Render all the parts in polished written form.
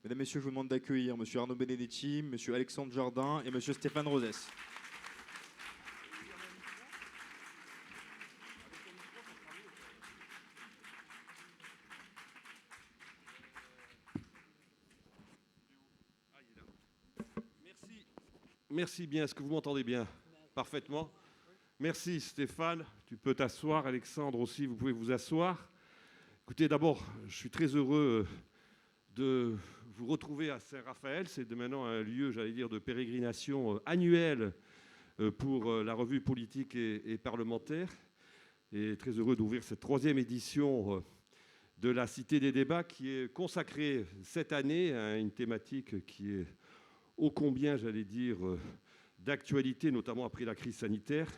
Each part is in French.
Mesdames, Messieurs, je vous demande d'accueillir Monsieur Arnaud Benedetti, Monsieur Alexandre Jardin et Monsieur Stéphane Rosès. Merci bien. Est-ce que vous m'entendez bien? Parfaitement. Merci Stéphane. Tu peux t'asseoir. Alexandre aussi, vous pouvez vous asseoir. Écoutez, d'abord, je suis très heureux de vous retrouver à Saint-Raphaël. C'est maintenant un lieu, j'allais dire, de pérégrination annuelle pour la revue politique et parlementaire. Et très heureux d'ouvrir cette 3e édition de la Cité des débats qui est consacrée cette année à une thématique qui est ô combien, j'allais dire, d'actualité, notamment après la crise sanitaire,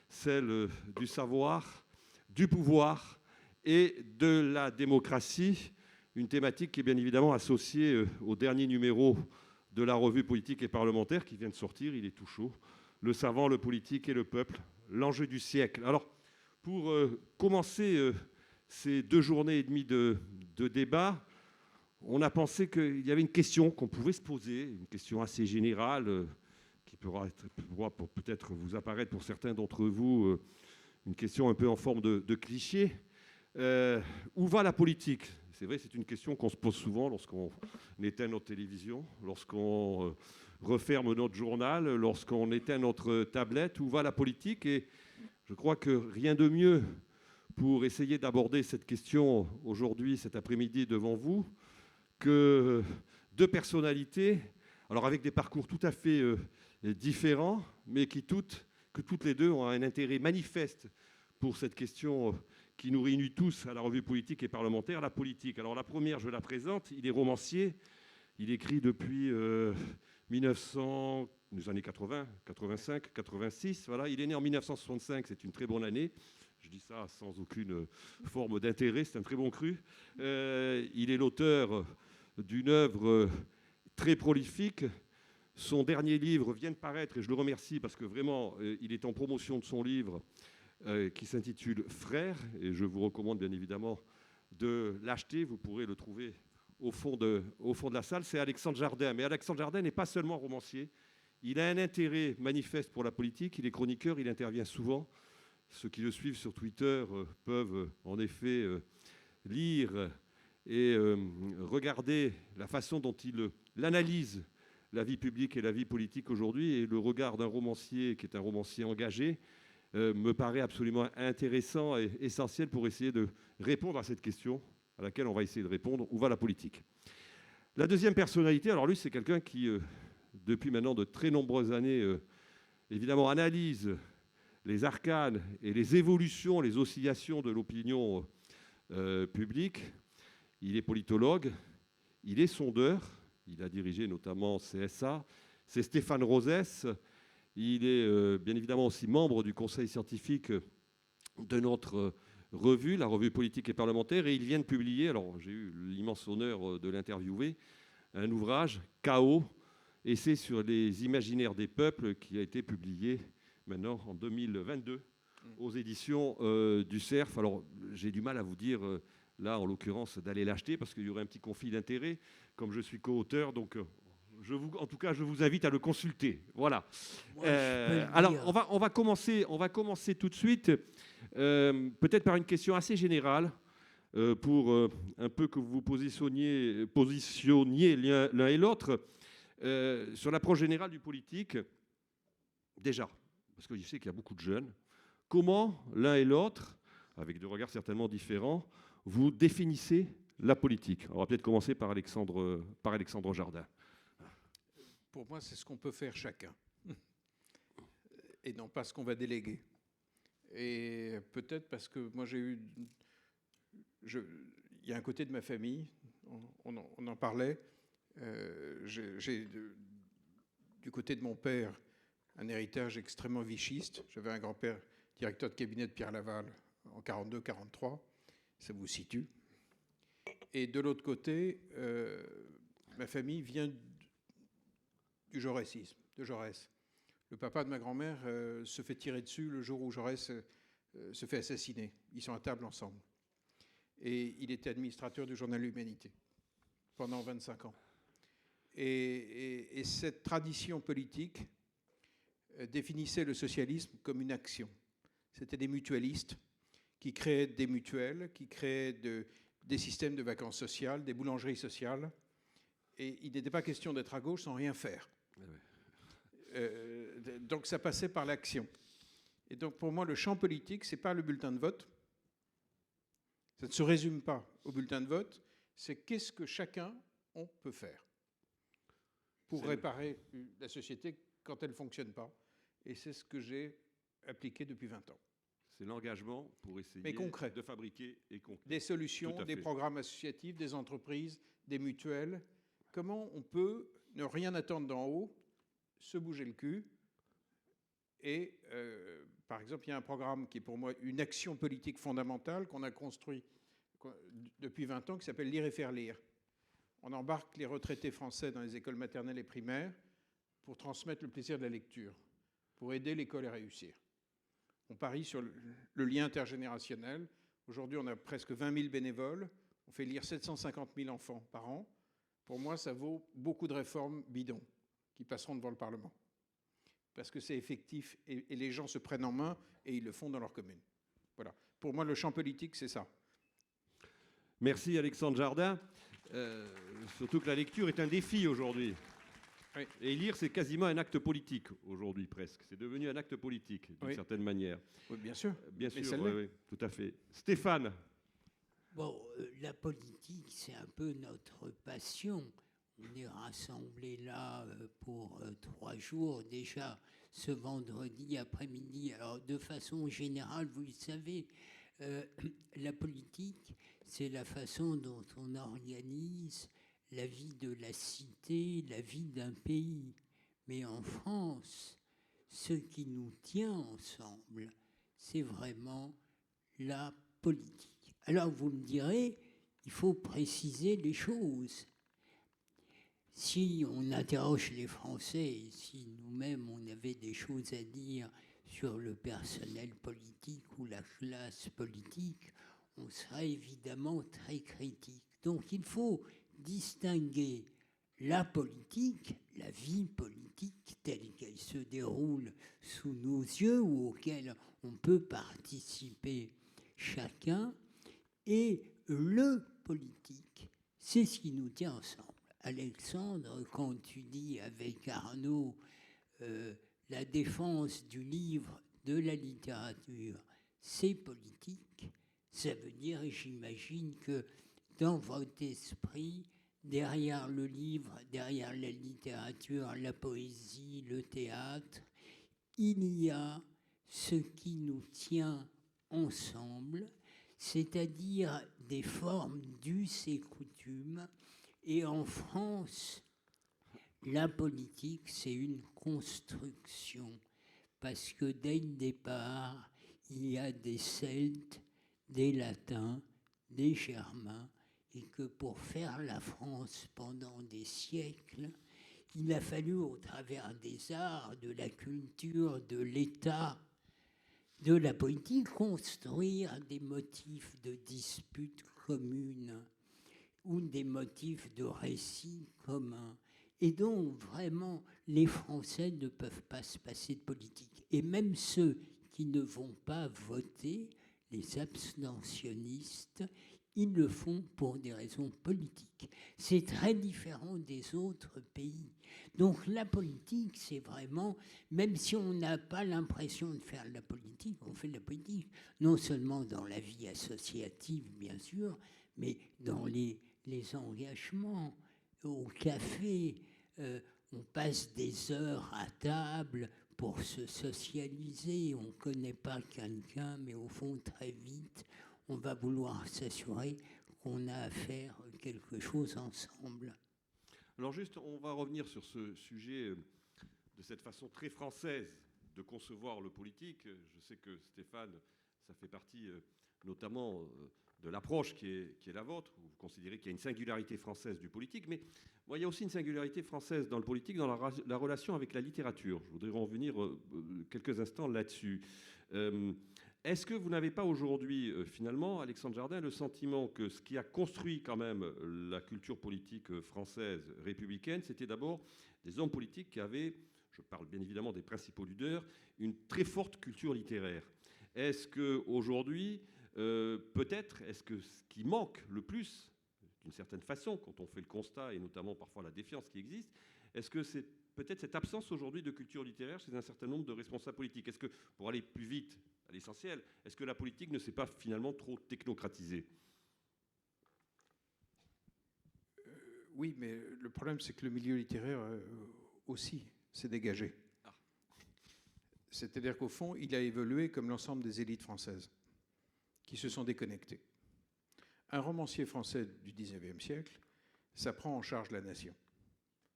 celle du savoir, du pouvoir et de la démocratie, une thématique qui est bien évidemment associée au dernier numéro de la revue politique et parlementaire qui vient de sortir, il est tout chaud, Le savant, le politique et le peuple, l'enjeu du siècle. Alors, pour commencer ces 2 journées et demie de débat, on a pensé qu'il y avait une question qu'on pouvait se poser, une question assez générale, qui pourra peut-être vous apparaître pour certains d'entre vous, une question un peu en forme de cliché. Où va la politique? C'est vrai, c'est une question qu'on se pose souvent lorsqu'on éteint notre télévision, lorsqu'on referme notre journal, lorsqu'on éteint notre tablette. Où va la politique? Et je crois que rien de mieux pour essayer d'aborder cette question aujourd'hui, cet après-midi devant vous, que 2 personnalités, alors avec des parcours tout à fait différents, mais que toutes les 2 ont un intérêt manifeste pour cette question qui nous réunit tous à la revue politique et parlementaire, la politique. Alors la première, je la présente, il est romancier, il écrit depuis 1900, les années 80, 85, 86, voilà. Il est né en 1965, c'est une très bonne année. Je dis ça sans aucune forme d'intérêt, c'est un très bon cru. Il est l'auteur d'une œuvre très prolifique. Son dernier livre vient de paraître, et je le remercie parce que vraiment, il est en promotion de son livre qui s'intitule « Frères », et je vous recommande bien évidemment de l'acheter. Vous pourrez le trouver au fond de la salle. C'est Alexandre Jardin. Mais Alexandre Jardin n'est pas seulement romancier. Il a un intérêt manifeste pour la politique. Il est chroniqueur, il intervient souvent. Ceux qui le suivent sur Twitter peuvent en effet lire et regarder la façon dont il analyse la vie publique et la vie politique aujourd'hui. Et le regard d'un romancier qui est un romancier engagé me paraît absolument intéressant et essentiel pour essayer de répondre à cette question à laquelle on va essayer de répondre. Où va la politique? La deuxième personnalité, alors lui, c'est quelqu'un qui, depuis maintenant de très nombreuses années, évidemment analyse les arcanes et les évolutions, les oscillations de l'opinion publique. Il est politologue, il est sondeur, il a dirigé notamment CSA. C'est Stéphane Rosès. Il est bien évidemment aussi membre du conseil scientifique de notre revue, la revue politique et parlementaire. Et il vient de publier, alors j'ai eu l'immense honneur de l'interviewer, un ouvrage, Chaos, essai sur les imaginaires des peuples, qui a été publié maintenant en 2022 aux éditions du CERF. Alors j'ai du mal à vous dire, là en l'occurrence, d'aller l'acheter parce qu'il y aurait un petit conflit d'intérêts, comme je suis co-auteur, donc en tout cas je vous invite à le consulter. Voilà. Alors on va commencer tout de suite, peut-être par une question assez générale, pour un peu que vous vous positionniez l'un et l'autre sur l'approche générale du politique. Déjà, parce que je sais qu'il y a beaucoup de jeunes, comment l'un et l'autre, avec des regards certainement différents, vous définissez la politique? On va peut-être commencer par Alexandre Jardin. Pour moi, c'est ce qu'on peut faire chacun, et non pas ce qu'on va déléguer. Et peut-être parce que moi il y a un côté de ma famille, on en parlait, j'ai du côté de mon père un héritage extrêmement vichiste. J'avais un grand-père directeur de cabinet de Pierre Laval en 42-43, ça vous situe. Et de l'autre côté, ma famille vient du jaurésisme, de Jaurès. Le papa de ma grand-mère se fait tirer dessus le jour où Jaurès se fait assassiner. Ils sont à table ensemble. Et il était administrateur du journal L'Humanité pendant 25 ans. Et cette tradition politique définissait le socialisme comme une action. C'était des mutualistes qui créaient des mutuelles, qui créaient des systèmes de vacances sociales, des boulangeries sociales. Et il n'était pas question d'être à gauche sans rien faire. Donc ça passait par l'action. Et donc pour moi, le champ politique, ce n'est pas le bulletin de vote. Ça ne se résume pas au bulletin de vote. C'est qu'est-ce que chacun on peut faire pour réparer la société quand elle ne fonctionne pas. Et c'est ce que j'ai appliqué depuis 20 ans. C'est l'engagement pour essayer de fabriquer et concret. Des solutions, des programmes associatifs, des entreprises, des mutuelles. Comment on peut ne rien attendre d'en haut, se bouger le cul. Et par exemple, il y a un programme qui est pour moi une action politique fondamentale qu'on a construit depuis 20 ans qui s'appelle Lire et faire lire. On embarque les retraités français dans les écoles maternelles et primaires pour transmettre le plaisir de la lecture, pour aider l'école à réussir. On parie sur le lien intergénérationnel. Aujourd'hui, on a presque 20 000 bénévoles. On fait lire 750 000 enfants par an. Pour moi, ça vaut beaucoup de réformes bidons qui passeront devant le Parlement. Parce que c'est effectif et les gens se prennent en main et ils le font dans leur commune. Voilà. Pour moi, le champ politique, c'est ça. Merci Alexandre Jardin. Surtout que la lecture est un défi aujourd'hui. Oui. Et lire, c'est quasiment un acte politique aujourd'hui, presque. C'est devenu un acte politique, d'une certaine manière. Oui, bien sûr. Bien sûr, oui, tout à fait. Stéphane. Bon, la politique, c'est un peu notre passion. On est rassemblés là pour 3 jours déjà, ce vendredi après-midi. Alors, de façon générale, vous le savez, la politique, c'est la façon dont on organise la vie de la cité, la vie d'un pays. Mais en France, ce qui nous tient ensemble, c'est vraiment la politique. Alors vous me direz, il faut préciser les choses. Si on interroge les Français, si nous-mêmes on avait des choses à dire sur le personnel politique ou la classe politique, on serait évidemment très critique. Donc il faut distinguer la politique, la vie politique telle qu'elle se déroule sous nos yeux ou auquel on peut participer chacun, et le politique. C'est ce qui nous tient ensemble. Alexandre, quand tu dis avec Arnaud la défense du livre, de la littérature, c'est politique, ça veut dire, j'imagine, que dans votre esprit, derrière le livre, derrière la littérature, la poésie, le théâtre, il y a ce qui nous tient ensemble, c'est-à-dire des formes d'us et coutumes. Et en France, la politique, c'est une construction, parce que dès le départ, il y a des Celtes, des Latins, des Germains, et que pour faire la France pendant des siècles, il a fallu, au travers des arts, de la culture, de l'État, de la politique, construire des motifs de disputes communes ou des motifs de récits communs. Et donc, vraiment, les Français ne peuvent pas se passer de politique. Et même ceux qui ne vont pas voter, les abstentionnistes, ils le font pour des raisons politiques. C'est très différent des autres pays. Donc la politique, c'est vraiment, même si on n'a pas l'impression de faire de la politique, on fait de la politique, non seulement dans la vie associative, bien sûr, mais dans les engagements, au café. On passe des heures à table pour se socialiser. On ne connaît pas quelqu'un, mais au fond, très vite, on va vouloir s'assurer qu'on a à faire quelque chose ensemble. Alors juste, on va revenir sur ce sujet de cette façon très française de concevoir le politique. Je sais que Stéphane, ça fait partie notamment de l'approche qui est la vôtre. Vous considérez qu'il y a une singularité française du politique, mais moi, il y a aussi une singularité française dans le politique, dans la relation avec la littérature. Je voudrais revenir quelques instants là-dessus. Est-ce que vous n'avez pas aujourd'hui, finalement, Alexandre Jardin, le sentiment que ce qui a construit quand même la culture politique française républicaine, c'était d'abord des hommes politiques qui avaient, je parle bien évidemment des principaux leaders, une très forte culture littéraire? Est-ce qu'aujourd'hui, peut-être, est-ce que ce qui manque le plus, d'une certaine façon, quand on fait le constat, et notamment parfois la défiance qui existe, est-ce que c'est peut-être cette absence aujourd'hui de culture littéraire chez un certain nombre de responsables politiques? Est-ce que, pour aller plus vite à l'essentiel, est-ce que la politique ne s'est pas finalement trop technocratisée? Oui, mais le problème, c'est que le milieu littéraire aussi s'est dégagé. Ah. C'est-à-dire qu'au fond, il a évolué comme l'ensemble des élites françaises, qui se sont déconnectées. Un romancier français du 19e siècle, ça prend en charge la nation.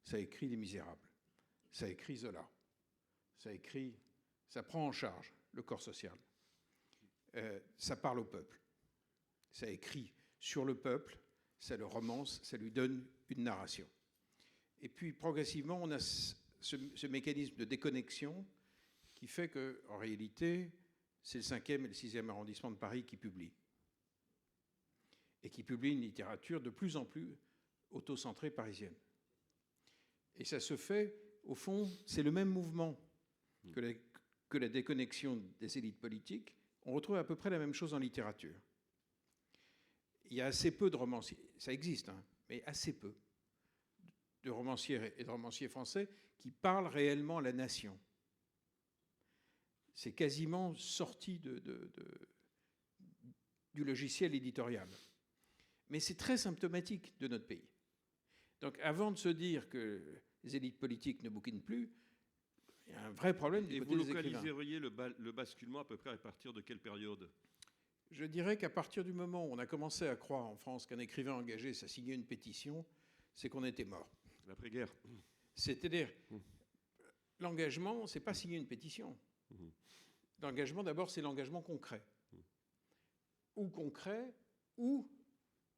Ça écrit Les Misérables, ça écrit Zola, ça prend en charge le corps social. Ça parle au peuple, ça écrit sur le peuple, ça le romance, ça lui donne une narration. Et puis progressivement, on a ce mécanisme de déconnexion qui fait qu'en réalité, c'est le 5e et le 6e arrondissement de Paris qui publient. Et qui publient une littérature de plus en plus autocentrée parisienne. Et ça se fait, au fond, c'est le même mouvement que la déconnexion des élites politiques. On retrouve à peu près la même chose en littérature. Il y a assez peu de romanciers, ça existe, hein, mais assez peu de romanciers et de romanciers français qui parlent réellement à la nation. C'est quasiment sorti du logiciel éditorial. Mais c'est très symptomatique de notre pays. Donc avant de se dire que les élites politiques ne bouquinent plus, il y a un vrai problème du côté des écrivains. Et vous localiseriez le basculement à peu près à partir de quelle période? Je dirais qu'à partir du moment où on a commencé à croire en France qu'un écrivain engagé, ça signait une pétition, c'est qu'on était mort. L'après-guerre. C'est-à-dire, l'engagement, c'est pas signer une pétition. L'engagement, d'abord, c'est l'engagement concret. Ou concret, ou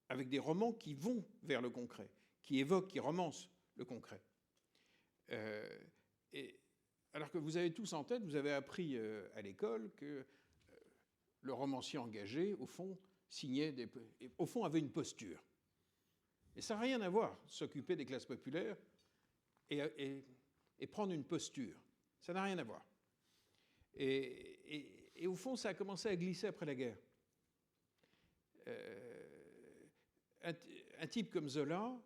avec des romans qui vont vers le concret, qui évoquent, qui romancent le concret. Alors que vous avez tous en tête, vous avez appris à l'école que le romancier engagé, au fond, avait une posture. Et ça n'a rien à voir, s'occuper des classes populaires et prendre une posture. Ça n'a rien à voir. Et au fond, ça a commencé à glisser après la guerre. Un type comme Zola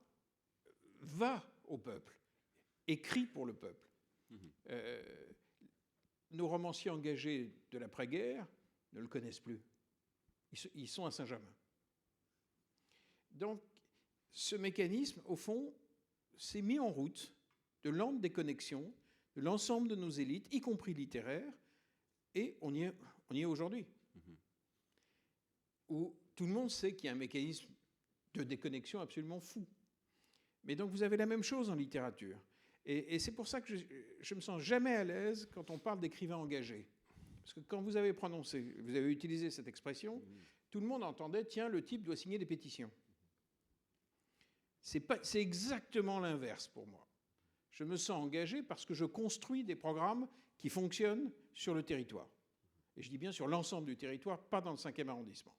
va au peuple, écrit pour le peuple. Nos romanciers engagés de l'après-guerre ne le connaissent plus. Ils sont à Saint-Germain. Donc, ce mécanisme, au fond, s'est mis en route de lente déconnexion de l'ensemble de nos élites, y compris littéraires, et on y est aujourd'hui. Où tout le monde sait qu'il y a un mécanisme de déconnexion absolument fou. Mais donc, vous avez la même chose en littérature. Et c'est pour ça que je me sens jamais à l'aise quand on parle d'écrivains engagés. Parce que quand vous avez utilisé cette expression, tout le monde entendait, tiens, le type doit signer des pétitions. C'est exactement l'inverse pour moi. Je me sens engagé parce que je construis des programmes qui fonctionnent sur le territoire. Et je dis bien sur l'ensemble du territoire, pas dans le 5e arrondissement.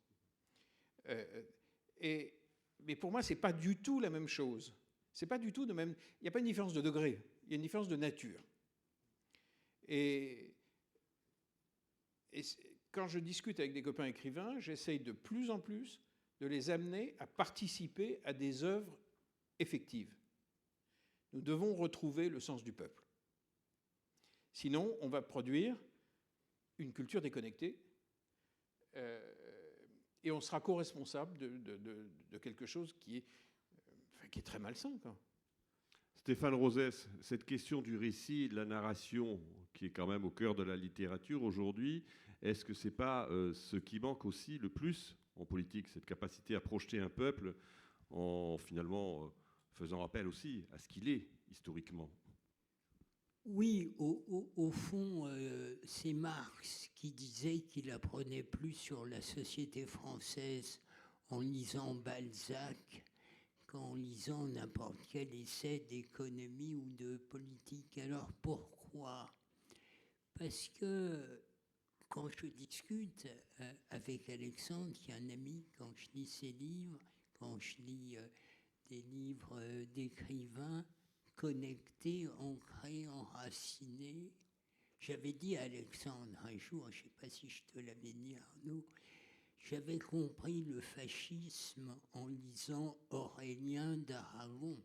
Mais pour moi, ce n'est pas du tout la même chose. C'est pas du tout de même. Il n'y a pas une différence de degré, il y a une différence de nature. Et quand je discute avec des copains écrivains, j'essaye de plus en plus de les amener à participer à des œuvres effectives. Nous devons retrouver le sens du peuple. Sinon, on va produire une culture déconnectée et on sera co-responsable de quelque chose qui est très malsain, quoi. Stéphane Rosès, cette question du récit et de la narration, qui est quand même au cœur de la littérature aujourd'hui, est-ce que ce n'est pas ce qui manque aussi le plus en politique, cette capacité à projeter un peuple en finalement faisant appel aussi à ce qu'il est historiquement? Oui, au fond, c'est Marx qui disait qu'il apprenait plus sur la société française en lisant Balzac qu'en lisant n'importe quel essai d'économie ou de politique. Alors pourquoi? Parce que quand je discute avec Alexandre, qui est un ami, quand je lis ses livres, quand je lis des livres d'écrivains connectés, ancrés, enracinés, j'avais dit à Alexandre un jour, je ne sais pas si je te l'avais dit Arnaud, j'avais compris le fascisme en lisant Aurélien d'Aragon.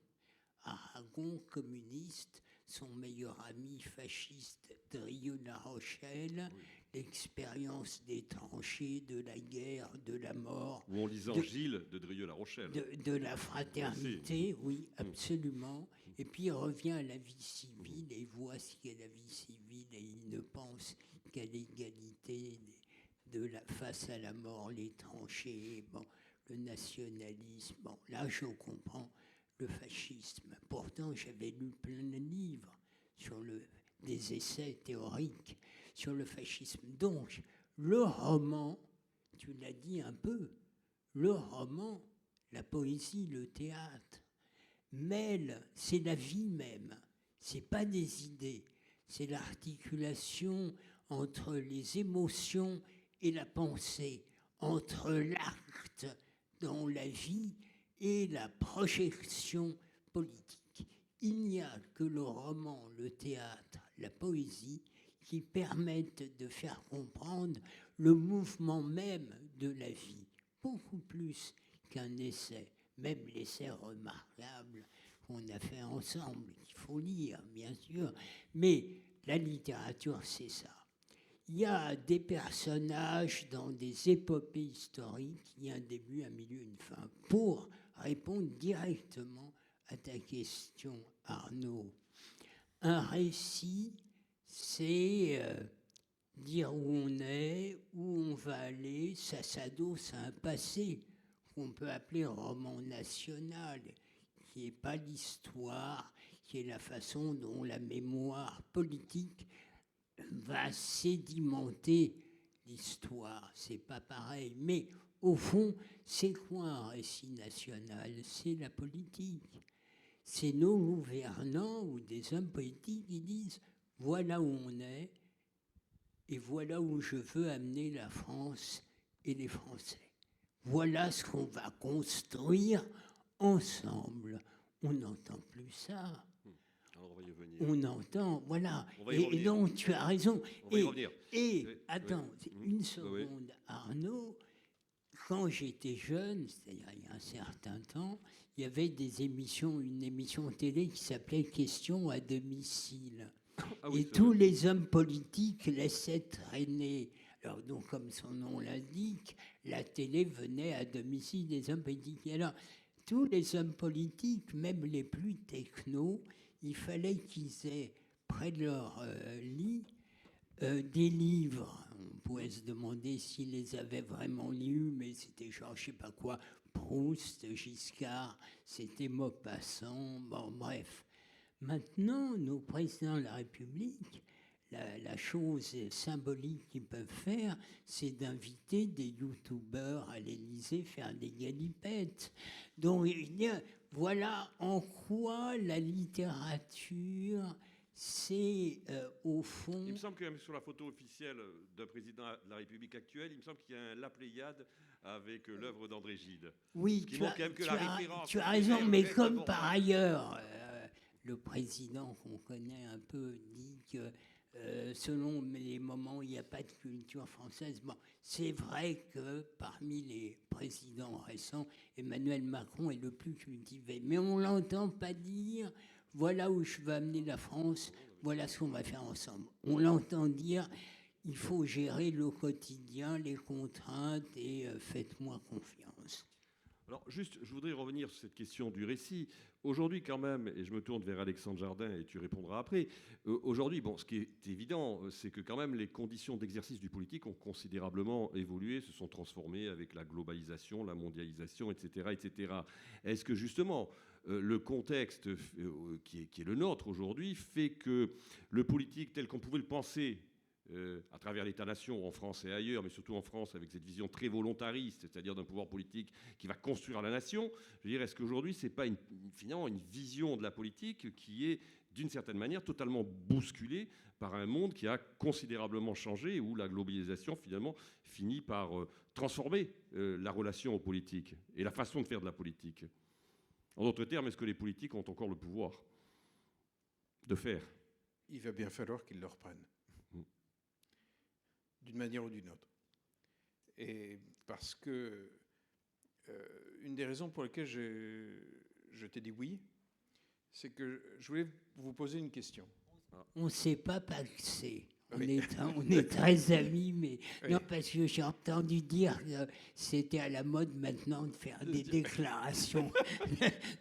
Aragon, communiste, son meilleur ami fasciste, Drieux-La Rochelle, oui. L'expérience des tranchées, de la guerre, de la mort. Ou en lisant Gilles de Drieux-La Rochelle. De la fraternité, oui, absolument. Et puis il revient à la vie civile et voit ce qu'est la vie civile et il ne pense qu'à l'égalité face à la mort, les tranchées, bon, le nationalisme. Bon, là, je comprends le fascisme. Pourtant, j'avais lu plein de livres sur des essais théoriques sur le fascisme. Donc, le roman, tu l'as dit un peu, le roman, la poésie, le théâtre, mêle, c'est la vie même. C'est pas des idées, c'est l'articulation entre les émotions et la pensée, entre l'acte dans la vie et la projection politique. Il n'y a que le roman, le théâtre, la poésie qui permettent de faire comprendre le mouvement même de la vie, beaucoup plus qu'un essai, même l'essai remarquable qu'on a fait ensemble, qu'il faut lire, bien sûr, mais la littérature, c'est ça. Il y a des personnages dans des épopées historiques, il y a un début, un milieu, une fin. Pour répondre directement à ta question, Arnaud, un récit, c'est dire où on est, où on va aller, ça s'adosse à un passé qu'on peut appeler roman national, qui n'est pas l'histoire, qui est la façon dont la mémoire politique va sédimenter l'histoire. C'est pas pareil. Mais au fond, c'est quoi un récit national? C'est la politique. C'est nos gouvernants ou des hommes politiques qui disent voilà où on est et voilà où je veux amener la France et les Français. Voilà ce qu'on va construire ensemble. On n'entend plus ça. Alors on va y revenir. On entend, voilà. Et donc, tu as raison. On va y revenir. Attends, une seconde, Arnaud. Quand j'étais jeune, c'est-à-dire il y a un certain temps, il y avait des émissions, une émission télé qui s'appelait Questions à domicile. Ah oui, et tous les hommes politiques laissaient traîner. Alors, donc, comme son nom l'indique, la télé venait à domicile des hommes politiques. Et alors, tous les hommes politiques, même les plus technos, il fallait qu'ils aient près de leur lit des livres. On pouvait se demander s'ils les avaient vraiment lus, mais c'était genre, je sais pas quoi, Proust, Giscard, c'était Maupassant, bon, bref. Maintenant, nos présidents de la République, la chose symbolique qu'ils peuvent faire, c'est d'inviter des youtubeurs à l'Élysée faire des galipettes. Donc, voilà en quoi la littérature, c'est au fond... Il me semble que même sur la photo officielle d'un président de la République actuelle, il me semble qu'il y a la Pléiade avec l'œuvre d'André Gide. Oui, tu as raison, mais comme par ailleurs, le président qu'on connaît un peu dit que selon les moments où il n'y a pas de culture française, bon, c'est vrai que parmi les présidents récents, Emmanuel Macron est le plus cultivé. Mais on ne l'entend pas dire, voilà où je veux amener la France, voilà ce qu'on va faire ensemble. On l'entend dire, il faut gérer le quotidien, les contraintes et faites-moi confiance. Alors juste, je voudrais revenir sur cette question du récit. Aujourd'hui quand même, et je me tourne vers Alexandre Jardin et tu répondras après, aujourd'hui, bon, ce qui est évident, c'est que quand même les conditions d'exercice du politique ont considérablement évolué, se sont transformées avec la globalisation, la mondialisation, etc. etc. Est-ce que justement, le contexte qui est le nôtre aujourd'hui fait que le politique tel qu'on pouvait le penser à travers l'État-nation, en France et ailleurs, mais surtout en France, avec cette vision très volontariste, c'est-à-dire d'un pouvoir politique qui va construire la nation. Je veux dire, est-ce qu'aujourd'hui, ce n'est pas finalement une vision de la politique qui est, d'une certaine manière, totalement bousculée par un monde qui a considérablement changé, où la globalisation, finalement, finit par transformer la relation aux politiques et la façon de faire de la politique? En d'autres termes, est-ce que les politiques ont encore le pouvoir de faire? Il va bien falloir qu'ils le reprennent, d'une manière ou d'une autre. Et parce que une des raisons pour lesquelles je t'ai dit oui, c'est que je voulais vous poser une question. On ne s'est pas paxé. Oui. On est très amis, mais Oui. non, parce que j'ai entendu dire que c'était à la mode maintenant de faire des déclarations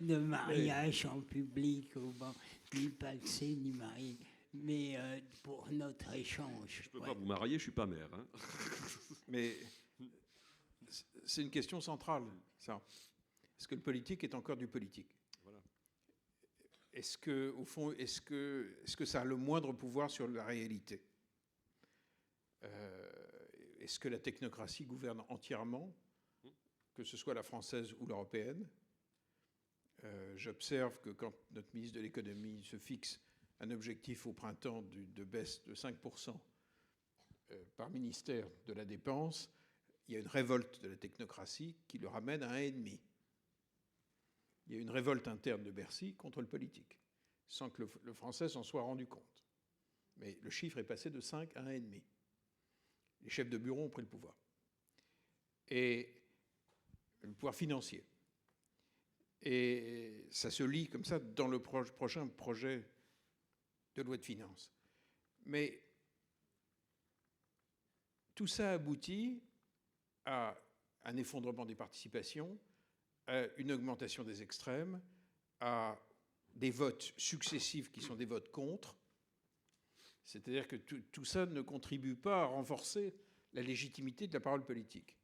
de mariage en public, bon, ni paxé, ni marié. Mais pour notre échange. Je ne peux pas vous marier, je ne suis pas maire. Hein. Mais c'est une question centrale, ça. Est-ce que le politique est encore du politique? Voilà. Est-ce que, au fond, est-ce que ça a le moindre pouvoir sur la réalité? Est-ce que la technocratie gouverne entièrement, que ce soit la française ou l'européenne? J'observe que quand notre ministre de l'économie se fixe un objectif au printemps de baisse de 5% par ministère de la dépense, il y a une révolte de la technocratie qui le ramène à 1,5. Il y a une révolte interne de Bercy contre le politique, sans que le français s'en soit rendu compte. Mais le chiffre est passé de 5 à 1,5. Les chefs de bureau ont pris le pouvoir. Et le pouvoir financier. Et ça se lit comme ça dans le prochain projet de loi de finances. Mais tout ça aboutit à un effondrement des participations, à une augmentation des extrêmes, à des votes successifs qui sont des votes contre. C'est-à-dire que tout ça ne contribue pas à renforcer la légitimité de la parole politique.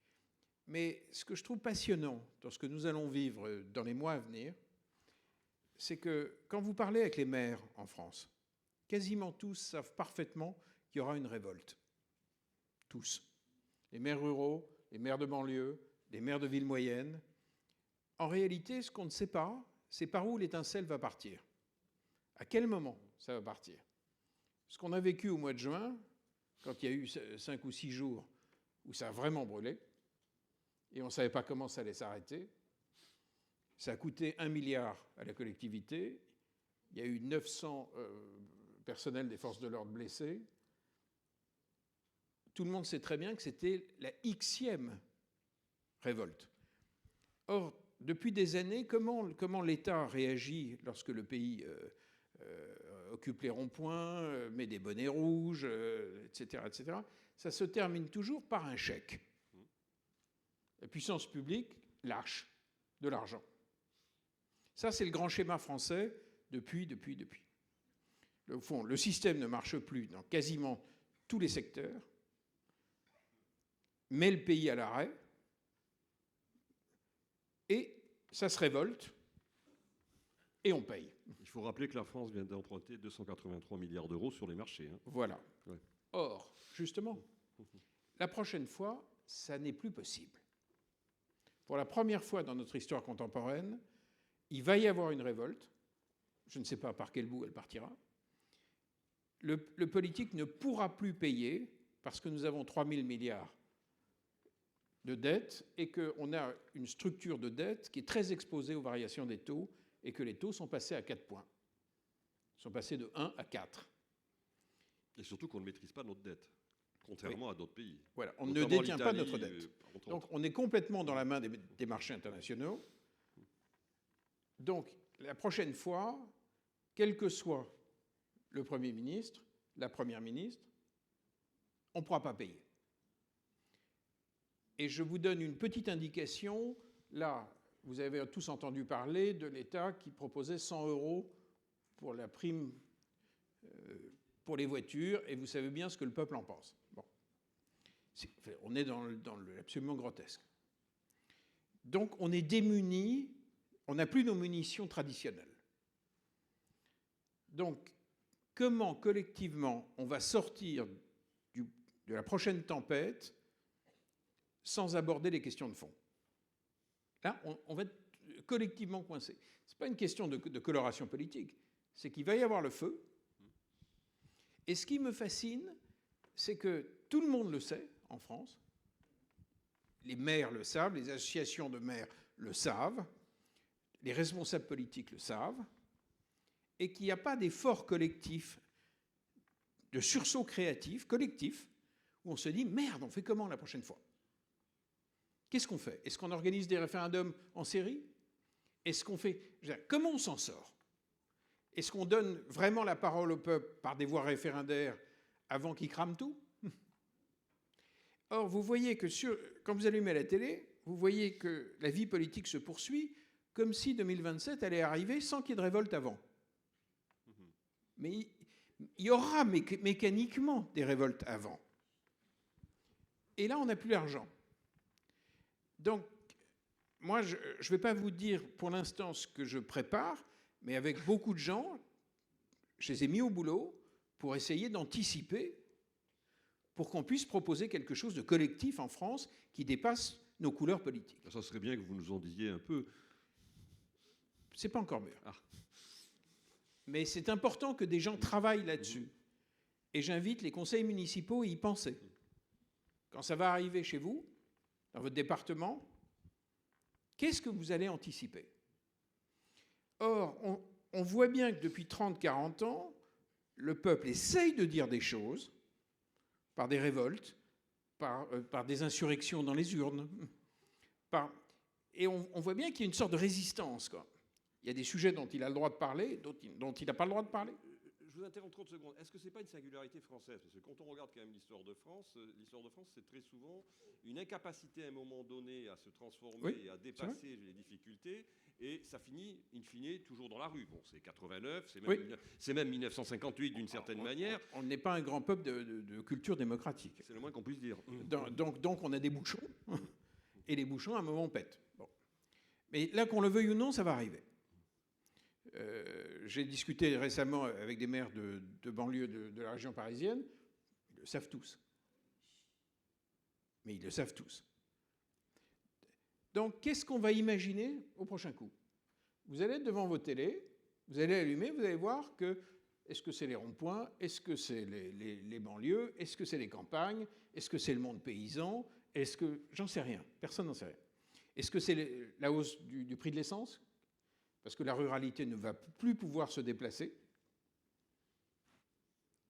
Mais ce que je trouve passionnant dans ce que nous allons vivre dans les mois à venir, c'est que quand vous parlez avec les maires en France, quasiment tous savent parfaitement qu'il y aura une révolte. Tous. Les maires ruraux, les maires de banlieue, les maires de villes moyennes. En réalité, ce qu'on ne sait pas, c'est par où l'étincelle va partir. À quel moment ça va partir? Ce qu'on a vécu au mois de juin, quand il y a eu 5 ou 6 jours où ça a vraiment brûlé, et on ne savait pas comment ça allait s'arrêter, ça a coûté 1 milliard à la collectivité, il y a eu 900 personnels des forces de l'ordre blessés. Tout le monde sait très bien que c'était la Xème révolte. Or, depuis des années, comment l'État réagit lorsque le pays occupe les ronds-points, met des bonnets rouges, etc., etc. Ça se termine toujours par un chèque. La puissance publique lâche de l'argent. Ça, c'est le grand schéma français depuis. Au fond, le système ne marche plus dans quasiment tous les secteurs, met le pays à l'arrêt, et ça se révolte, et on paye. Il faut rappeler que la France vient d'emprunter 283 milliards d'euros sur les marchés. Hein. Voilà. Ouais. Or, justement, la prochaine fois, ça n'est plus possible. Pour la première fois dans notre histoire contemporaine, il va y avoir une révolte. Je ne sais pas par quel bout elle partira. Le politique ne pourra plus payer parce que nous avons 3 000 milliards de dettes et qu'on a une structure de dette qui est très exposée aux variations des taux et que les taux sont passés à 4 points. Ils sont passés de 1 à 4. Et surtout qu'on ne maîtrise pas notre dette, contrairement à d'autres pays. Voilà, on ne Notamment détient pas l'Italie, notre dette. entre Donc autres. on est complètement dans la main des marchés internationaux. Donc la prochaine fois, quel que soit le Premier ministre, la Première ministre, on ne pourra pas payer. Et je vous donne une petite indication. Là, vous avez tous entendu parler de l'État qui proposait 100 € pour la prime pour les voitures, et vous savez bien ce que le peuple en pense. Bon. On est dans l'absolument grotesque. Donc on est démunis, on n'a plus nos munitions traditionnelles. Donc comment collectivement on va sortir du de la prochaine tempête sans aborder les questions de fond. Là, on va être collectivement coincé. Ce n'est pas une question de coloration politique, c'est qu'il va y avoir le feu. Et ce qui me fascine, c'est que tout le monde le sait en France, les maires le savent, les associations de maires le savent, les responsables politiques le savent, et qu'il n'y a pas d'effort collectif, de sursaut créatif, collectif, où on se dit « Merde, on fait comment la prochaine fois ?» Qu'est-ce qu'on fait? Est-ce qu'on organise des référendums en série? Est-ce qu'on fait... Comment on s'en sort? Est-ce qu'on donne vraiment la parole au peuple par des voies référendaires avant qu'il crame tout? Or, vous voyez que quand vous allumez la télé, vous voyez que la vie politique se poursuit comme si 2027 allait arriver sans qu'il y ait de révolte avant. Mais il y aura mécaniquement des révoltes avant. Et là, on n'a plus l'argent. Donc, moi, je ne vais pas vous dire pour l'instant ce que je prépare, mais avec beaucoup de gens, je les ai mis au boulot pour essayer d'anticiper, pour qu'on puisse proposer quelque chose de collectif en France qui dépasse nos couleurs politiques. Ça serait bien que vous nous en disiez un peu. C'est pas encore mûr. Mais c'est important que des gens travaillent là-dessus. Et j'invite les conseils municipaux à y penser. Quand ça va arriver chez vous, dans votre département, qu'est-ce que vous allez anticiper? Or, on voit bien que depuis 30-40 ans, le peuple essaye de dire des choses par des révoltes, par des insurrections dans les urnes. Et on voit bien qu'il y a une sorte de résistance, quoi. Il y a des sujets dont il a le droit de parler, d'autres dont il n'a pas le droit de parler. Je vous interromps 30 secondes. Est-ce que ce n'est pas une singularité française? Parce que quand on regarde quand même l'histoire de France, c'est très souvent une incapacité à un moment donné à se transformer et à dépasser les difficultés. Et ça finit, in fine, toujours dans la rue. Bon, c'est 89, c'est même 1958 d'une certaine manière. On n'est pas un grand peuple de culture démocratique. C'est le moins qu'on puisse dire. Donc on a des bouchons. Et les bouchons, à un moment, pètent. Bon. Mais là, qu'on le veuille ou non, ça va arriver. J'ai discuté récemment avec des maires de banlieue de la région parisienne. Ils le savent tous. Mais ils le savent tous. Donc, qu'est-ce qu'on va imaginer au prochain coup? Vous allez être devant vos télés, vous allez allumer, vous allez voir que est-ce que c'est les ronds-points? Est-ce que c'est les banlieues? Est-ce que c'est les campagnes? Est-ce que c'est le monde paysan? Est-ce que... J'en sais rien. Personne n'en sait rien. Est-ce que c'est la hausse du prix de l'essence? Parce que la ruralité ne va plus pouvoir se déplacer.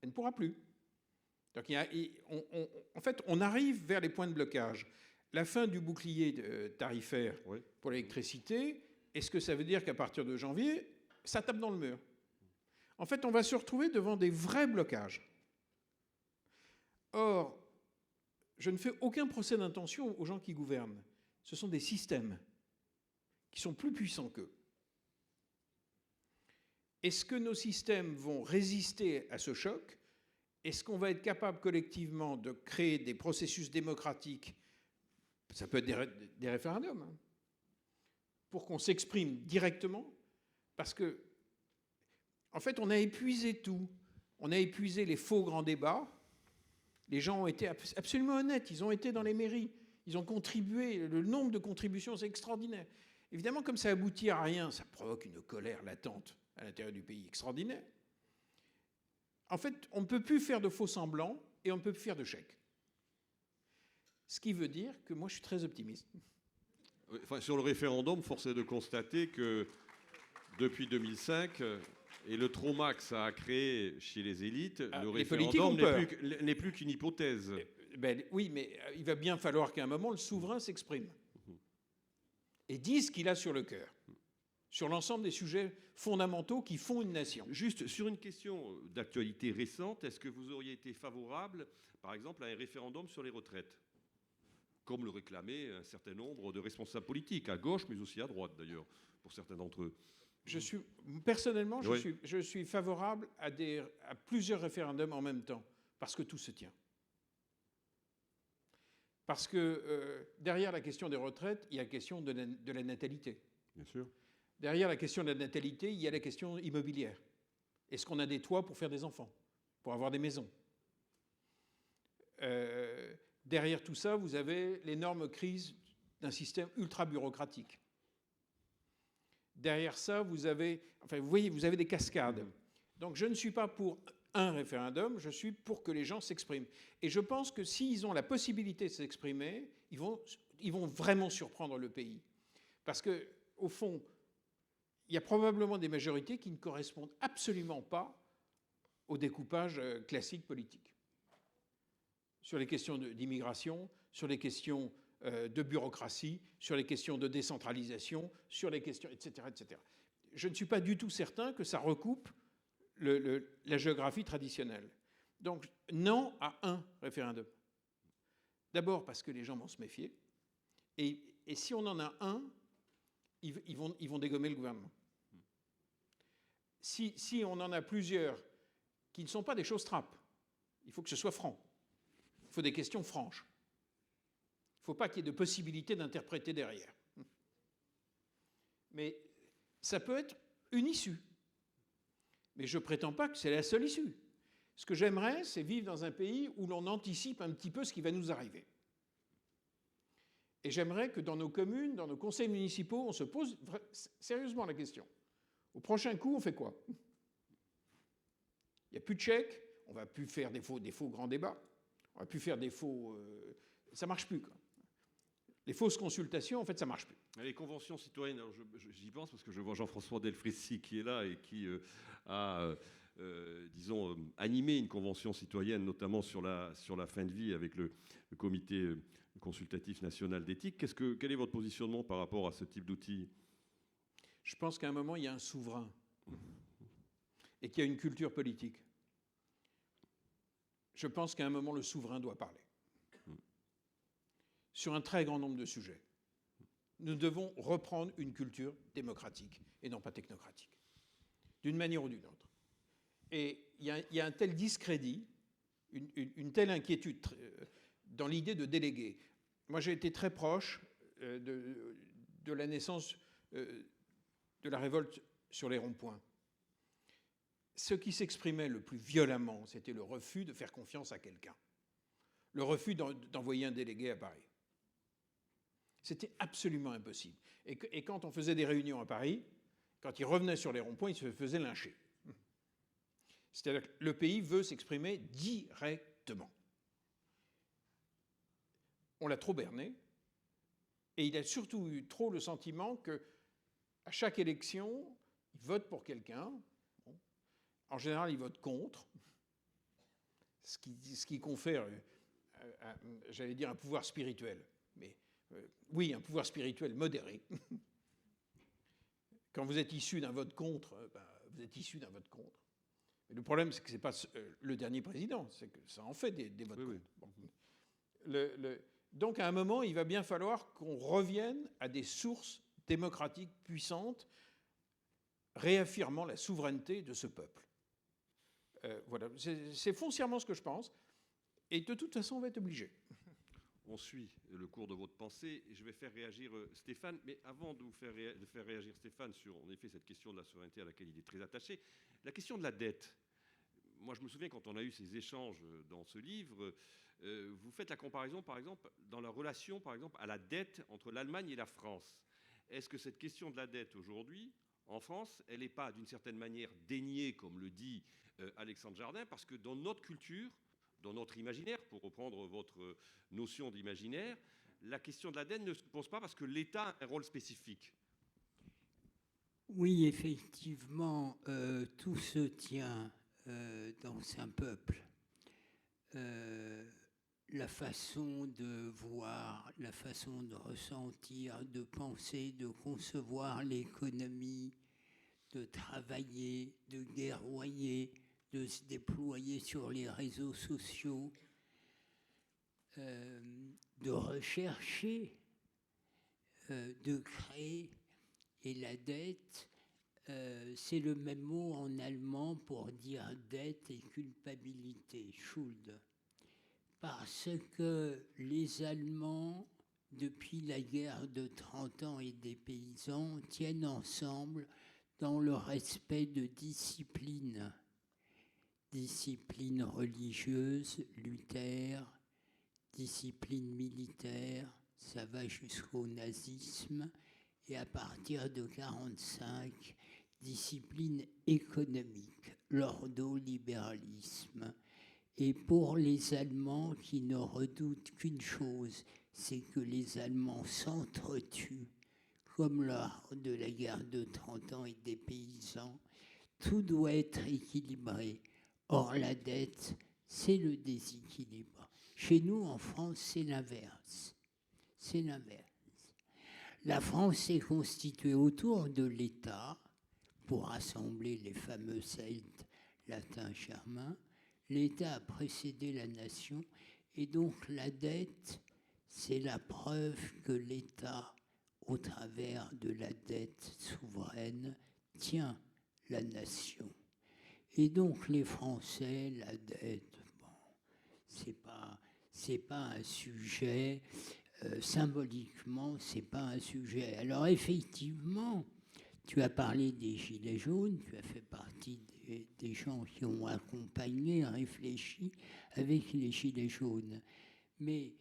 Elle ne pourra plus. Donc, en fait, on arrive vers les points de blocage. La fin du bouclier tarifaire pour l'électricité, est-ce que ça veut dire qu'à partir de janvier, ça tape dans le mur? En fait, on va se retrouver devant des vrais blocages. Or, je ne fais aucun procès d'intention aux gens qui gouvernent. Ce sont des systèmes qui sont plus puissants qu'eux. Est-ce que nos systèmes vont résister à ce choc? Est-ce qu'on va être capable collectivement de créer des processus démocratiques? Ça peut être des référendums, hein, pour qu'on s'exprime directement, parce que, en fait, on a épuisé tout. On a épuisé les faux grands débats. Les gens ont été absolument honnêtes. Ils ont été dans les mairies. Ils ont contribué. Le nombre de contributions, c'est extraordinaire. Évidemment, comme ça aboutit à rien, ça provoque une colère latente à l'intérieur du pays extraordinaire. En fait, on ne peut plus faire de faux semblants et on ne peut plus faire de chèques. Ce qui veut dire que moi, je suis très optimiste. Enfin, sur le référendum, force est de constater que depuis 2005, et le trauma que ça a créé chez les élites, le référendum n'est plus qu'une hypothèse. Oui, mais il va bien falloir qu'à un moment, le souverain s'exprime et dise ce qu'il a sur le cœur, sur l'ensemble des sujets fondamentaux qui font une nation. Juste sur une question d'actualité récente, est-ce que vous auriez été favorable, par exemple, à un référendum sur les retraites, comme le réclamaient un certain nombre de responsables politiques, à gauche, mais aussi à droite d'ailleurs, pour certains d'entre eux? Personnellement, je suis favorable à plusieurs référendums en même temps, parce que tout se tient. Parce que derrière la question des retraites, il y a la question de la natalité. Bien sûr. Derrière la question de la natalité, il y a la question immobilière. Est-ce qu'on a des toits pour faire des enfants, pour avoir des maisons? Derrière tout ça, vous avez l'énorme crise d'un système ultra-bureaucratique. Derrière ça, vous avez, enfin, vous voyez, vous avez des cascades. Donc je ne suis pas pour un référendum, je suis pour que les gens s'expriment. Et je pense que s'ils ont la possibilité de s'exprimer, ils vont vraiment surprendre le pays. Parce que, au fond, il y a probablement des majorités qui ne correspondent absolument pas au découpage classique politique. Sur les questions d'immigration, sur les questions de bureaucratie, sur les questions de décentralisation, sur les questions, etc., etc. Je ne suis pas du tout certain que ça recoupe la géographie traditionnelle. Donc, non à un référendum. D'abord parce que les gens vont se méfier. Et si on en a un, ils vont dégommer le gouvernement. Si on en a plusieurs qui ne sont pas des choses trappes, il faut que ce soit franc. Il faut des questions franches. Il ne faut pas qu'il y ait de possibilité d'interpréter derrière. Mais ça peut être une issue. Mais je ne prétends pas que c'est la seule issue. Ce que j'aimerais, c'est vivre dans un pays où l'on anticipe un petit peu ce qui va nous arriver. Et j'aimerais que dans nos communes, dans nos conseils municipaux, on se pose sérieusement la question. Au prochain coup, on fait quoi? Il n'y a plus de chèques, on ne va plus faire des faux grands débats, on ne va plus faire des faux... ça ne marche plus, quoi. Les fausses consultations, en fait, ça ne marche plus. Les conventions citoyennes, j'y pense parce que je vois Jean-François Delfrécy qui est là et qui a, disons, animé une convention citoyenne, notamment sur la fin de vie avec le comité consultatif national d'éthique. Quel est votre positionnement par rapport à ce type d'outil? Je pense qu'à un moment, il y a un souverain et qu'il y a une culture politique. Je pense qu'à un moment, le souverain doit parler. Sur un très grand nombre de sujets. Nous devons reprendre une culture démocratique et non pas technocratique, d'une manière ou d'une autre. Et il y a un tel discrédit, une telle inquiétude dans l'idée de déléguer. Moi, j'ai été très proche de la naissance de la révolte sur les ronds-points. Ce qui s'exprimait le plus violemment, c'était le refus de faire confiance à quelqu'un, le refus d'envoyer un délégué à Paris. C'était absolument impossible. Et quand on faisait des réunions à Paris, quand ils revenaient sur les ronds-points, ils se faisaient lyncher. C'est-à-dire que le pays veut s'exprimer directement. On l'a trop berné, et il a surtout eu trop le sentiment qu'à chaque élection, il vote pour quelqu'un. Bon. En général, il vote contre, ce qui confère, j'allais dire, un pouvoir spirituel. Mais oui, un pouvoir spirituel modéré. Quand vous êtes issu d'un vote contre, vous êtes issu d'un vote contre. Mais le problème, c'est que ce n'est pas le dernier président, c'est que ça en fait des votes contre. Oui. Bon. Donc, à un moment, il va bien falloir qu'on revienne à des sources démocratiques puissantes, réaffirmant la souveraineté de ce peuple. Voilà, c'est foncièrement ce que je pense. Et de toute façon, on va être obligé. On suit le cours de votre pensée et je vais faire réagir Stéphane. Mais avant de faire réagir Stéphane sur, en effet, cette question de la souveraineté à laquelle il est très attaché, la question de la dette. Moi, je me souviens quand on a eu ces échanges dans ce livre, vous faites la comparaison, par exemple, dans la relation, par exemple, à la dette entre l'Allemagne et la France. Est-ce que cette question de la dette aujourd'hui, en France, elle n'est pas d'une certaine manière déniée, comme le dit Alexandre Jardin, parce que dans notre culture, dans notre imaginaire, pour reprendre votre notion d'imaginaire, la question de la dette ne se pose pas parce que l'État a un rôle spécifique. Oui, effectivement, tout se tient dans un peuple. La façon de voir, la façon de ressentir, de penser, de concevoir l'économie, de travailler, de guerroyer, de se déployer sur les réseaux sociaux, de rechercher, de créer. Et la dette, c'est le même mot en allemand pour dire dette et culpabilité, Schuld. Parce que les Allemands, depuis la guerre de 30 ans et des paysans, tiennent ensemble dans le respect de disciplines religieuse, Luther, discipline militaire, ça va jusqu'au nazisme, et à partir de 1945, discipline économique, l'ordolibéralisme. Et pour les Allemands qui ne redoutent qu'une chose, c'est que les Allemands s'entretuent, comme lors de la guerre de 30 ans et des paysans. Tout doit être équilibré. Or, la dette, c'est le déséquilibre. Chez nous, en France, c'est l'inverse. C'est l'inverse. La France s'est constituée autour de l'État pour rassembler les fameux Celtes latins germains. L'État a précédé la nation et donc la dette, c'est la preuve que l'État, au travers de la dette souveraine, tient la nation. Et donc les Français, la dette, bon, c'est pas un sujet, symboliquement, c'est pas un sujet. Alors effectivement, tu as parlé des Gilets jaunes, tu as fait partie des gens qui ont accompagné, réfléchi avec les Gilets jaunes. Mais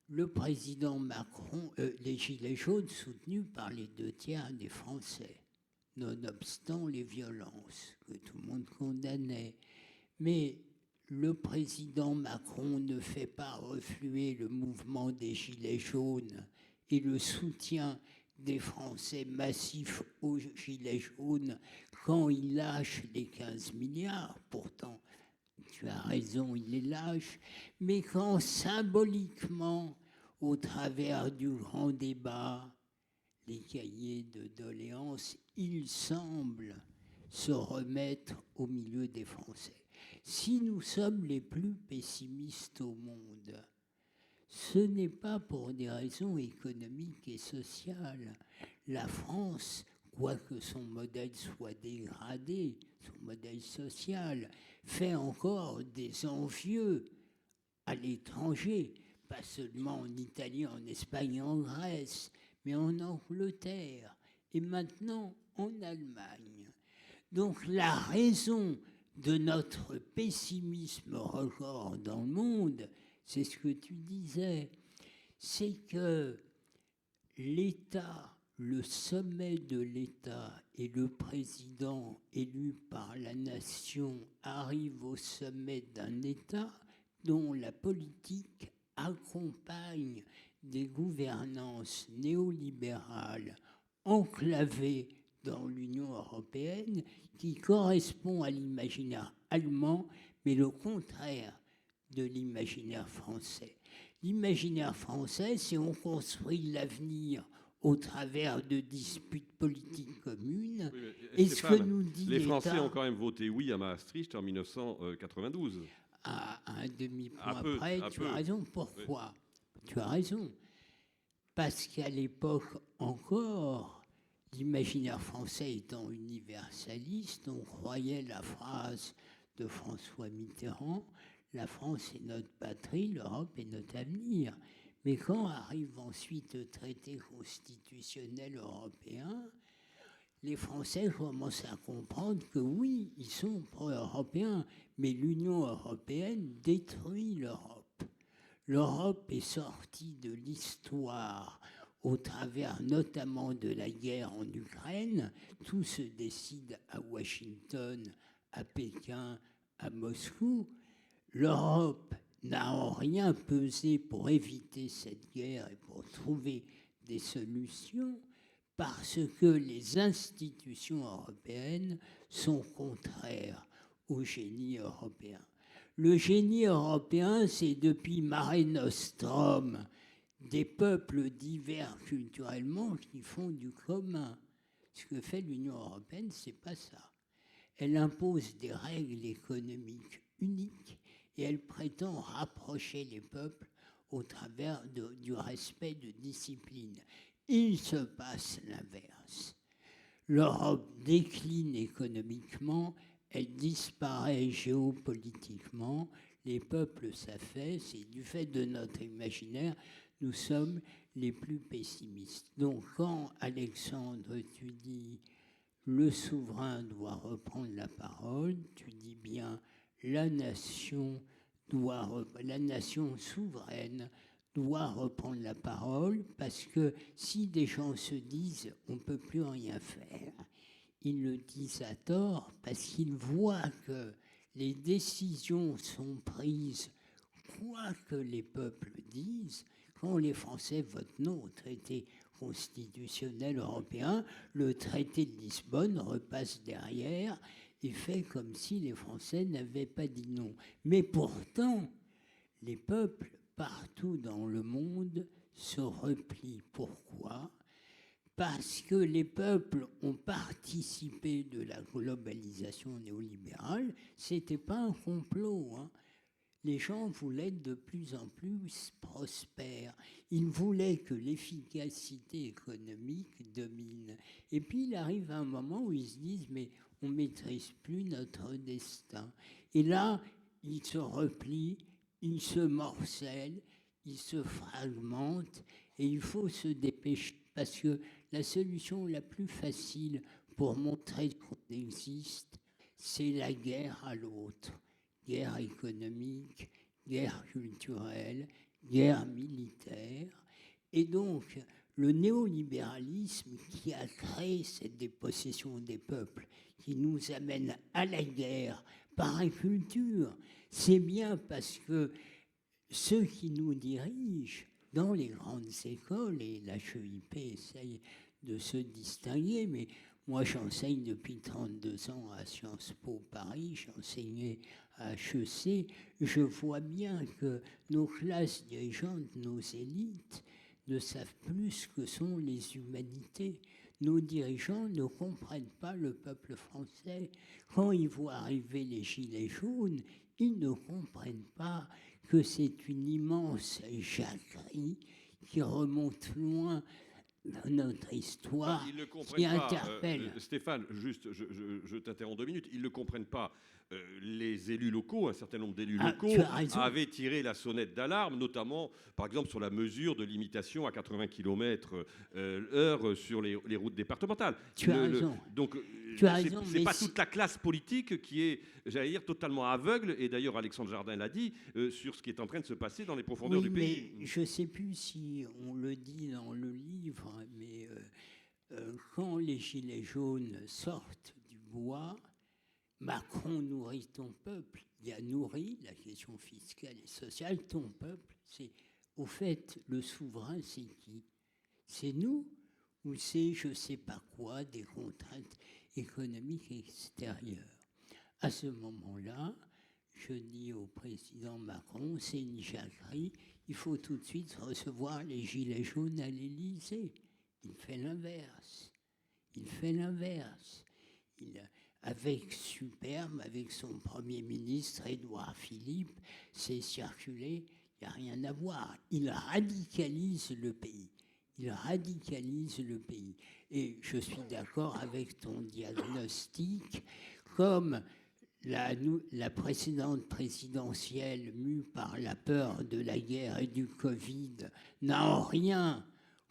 le président Macron, les Gilets jaunes soutenus par les 2/3 des Français, nonobstant les violences que tout le monde condamnait. Mais le président Macron ne fait pas refluer le mouvement des Gilets jaunes et le soutien des Français massifs aux Gilets jaunes quand il lâche les 15 milliards. Pourtant, tu as raison, il les lâche. Mais quand symboliquement, au travers du grand débat, les cahiers de doléances, il semble se remettre au milieu des Français. Si nous sommes les plus pessimistes au monde, ce n'est pas pour des raisons économiques et sociales. La France, quoique son modèle soit dégradé, son modèle social, fait encore des envieux à l'étranger, pas seulement en Italie, en Espagne, en Grèce, mais en Angleterre et maintenant en Allemagne. Donc la raison de notre pessimisme record dans le monde, c'est ce que tu disais, c'est que l'État, le sommet de l'État et le président élu par la nation arrivent au sommet d'un État dont la politique accompagne des gouvernances néolibérales enclavées dans l'Union européenne qui correspond à l'imaginaire allemand, mais le contraire de l'imaginaire français. L'imaginaire français, c'est on construit l'avenir au travers de disputes politiques communes. Oui, et ce que nous dit les Français l'État, ont quand même voté oui à Maastricht en 1992. à un demi-point Un peu, près, un tu peu. as raison. Pourquoi ? Tu as raison. Parce qu'à l'époque encore, l'imaginaire français étant universaliste, on croyait la phrase de François Mitterrand, la France est notre patrie, l'Europe est notre avenir. Mais quand arrive ensuite le traité constitutionnel européen, les Français commencent à comprendre que oui, ils sont pro-européens, mais l'Union européenne détruit l'Europe. L'Europe est sortie de l'histoire au travers notamment de la guerre en Ukraine. Tout se décide à Washington, à Pékin, à Moscou. L'Europe n'a en rien pesé pour éviter cette guerre et pour trouver des solutions parce que les institutions européennes sont contraires au génie européen. Le génie européen, c'est depuis Mare Nostrum, des peuples divers culturellement qui font du commun. Ce que fait l'Union européenne, c'est pas ça. Elle impose des règles économiques uniques et elle prétend rapprocher les peuples au travers du respect de discipline. Il se passe l'inverse. L'Europe décline économiquement, elle disparaît géopolitiquement, les peuples s'affaissent et du fait de notre imaginaire, nous sommes les plus pessimistes. Donc quand, Alexandre, tu dis le souverain doit reprendre la parole, tu dis bien la nation la nation souveraine doit reprendre la parole, parce que si des gens se disent on ne peut plus rien faire, ils le disent à tort, parce qu'ils voient que les décisions sont prises, quoi que les peuples disent. Quand les Français votent non au traité constitutionnel européen, le traité de Lisbonne repasse derrière et fait comme si les Français n'avaient pas dit non. Mais pourtant, les peuples partout dans le monde se replient. Pourquoi ? Parce que les peuples ont participé de la globalisation néolibérale. C'était pas un complot, hein. Les gens voulaient être de plus en plus prospères. Ils voulaient que l'efficacité économique domine. Et puis il arrive un moment où ils se disent mais on ne maîtrise plus notre destin. Et là, ils se replient, ils se morcellent, ils se fragmentent, et il faut se dépêcher, parce que la solution la plus facile pour montrer qu'on existe, c'est la guerre à l'autre. Guerre économique, guerre culturelle, guerre militaire. Et donc, le néolibéralisme qui a créé cette dépossession des peuples, qui nous amène à la guerre par la culture, c'est bien parce que ceux qui nous dirigent dans les grandes écoles, et l'HEIP essaye de se distinguer, mais moi j'enseigne depuis 32 ans à Sciences Po Paris, j'enseignais à HEC, je vois bien que nos classes dirigeantes, nos élites, ne savent plus ce que sont les humanités. Nos dirigeants ne comprennent pas le peuple français. Quand ils voient arriver les gilets jaunes, ils ne comprennent pas que c'est une immense jacquerie qui remonte loin dans notre histoire, Ils ne comprennent qui pas, interpelle. Stéphane, juste, je t'interromps 2 minutes. Ils ne comprennent pas. Les élus locaux, un certain nombre d'élus locaux, tu as raison. avaient tiré la sonnette d'alarme, notamment, par exemple, sur la mesure de limitation à 80 km/h sur les routes départementales. Tu as raison. Donc, Tu as raison, c'est mais pas toute la classe politique qui est, j'allais dire, totalement aveugle, et d'ailleurs Alexandre Jardin l'a dit, sur ce qui est en train de se passer dans les profondeurs Oui, du pays. mais je ne sais plus si on le dit dans le livre, mais quand les gilets jaunes sortent du bois, Macron nourrit ton peuple. Il a nourri la question fiscale et sociale, ton peuple. C'est, au fait, le souverain, c'est qui ? C'est nous ou c'est je ne sais pas quoi, des contraintes économiques extérieures ? À ce moment-là, je dis au président Macron, c'est une jacquerie, il faut tout de suite recevoir les gilets jaunes à l'Élysée. Il fait l'inverse. Il fait l'inverse. Avec Superbe, avec son Premier ministre, Édouard Philippe, c'est circulé, il n'y a rien à voir. Il radicalise le pays. Il radicalise le pays. Et je suis d'accord avec ton diagnostic, comme la précédente présidentielle, mue par la peur de la guerre et du Covid, n'a en rien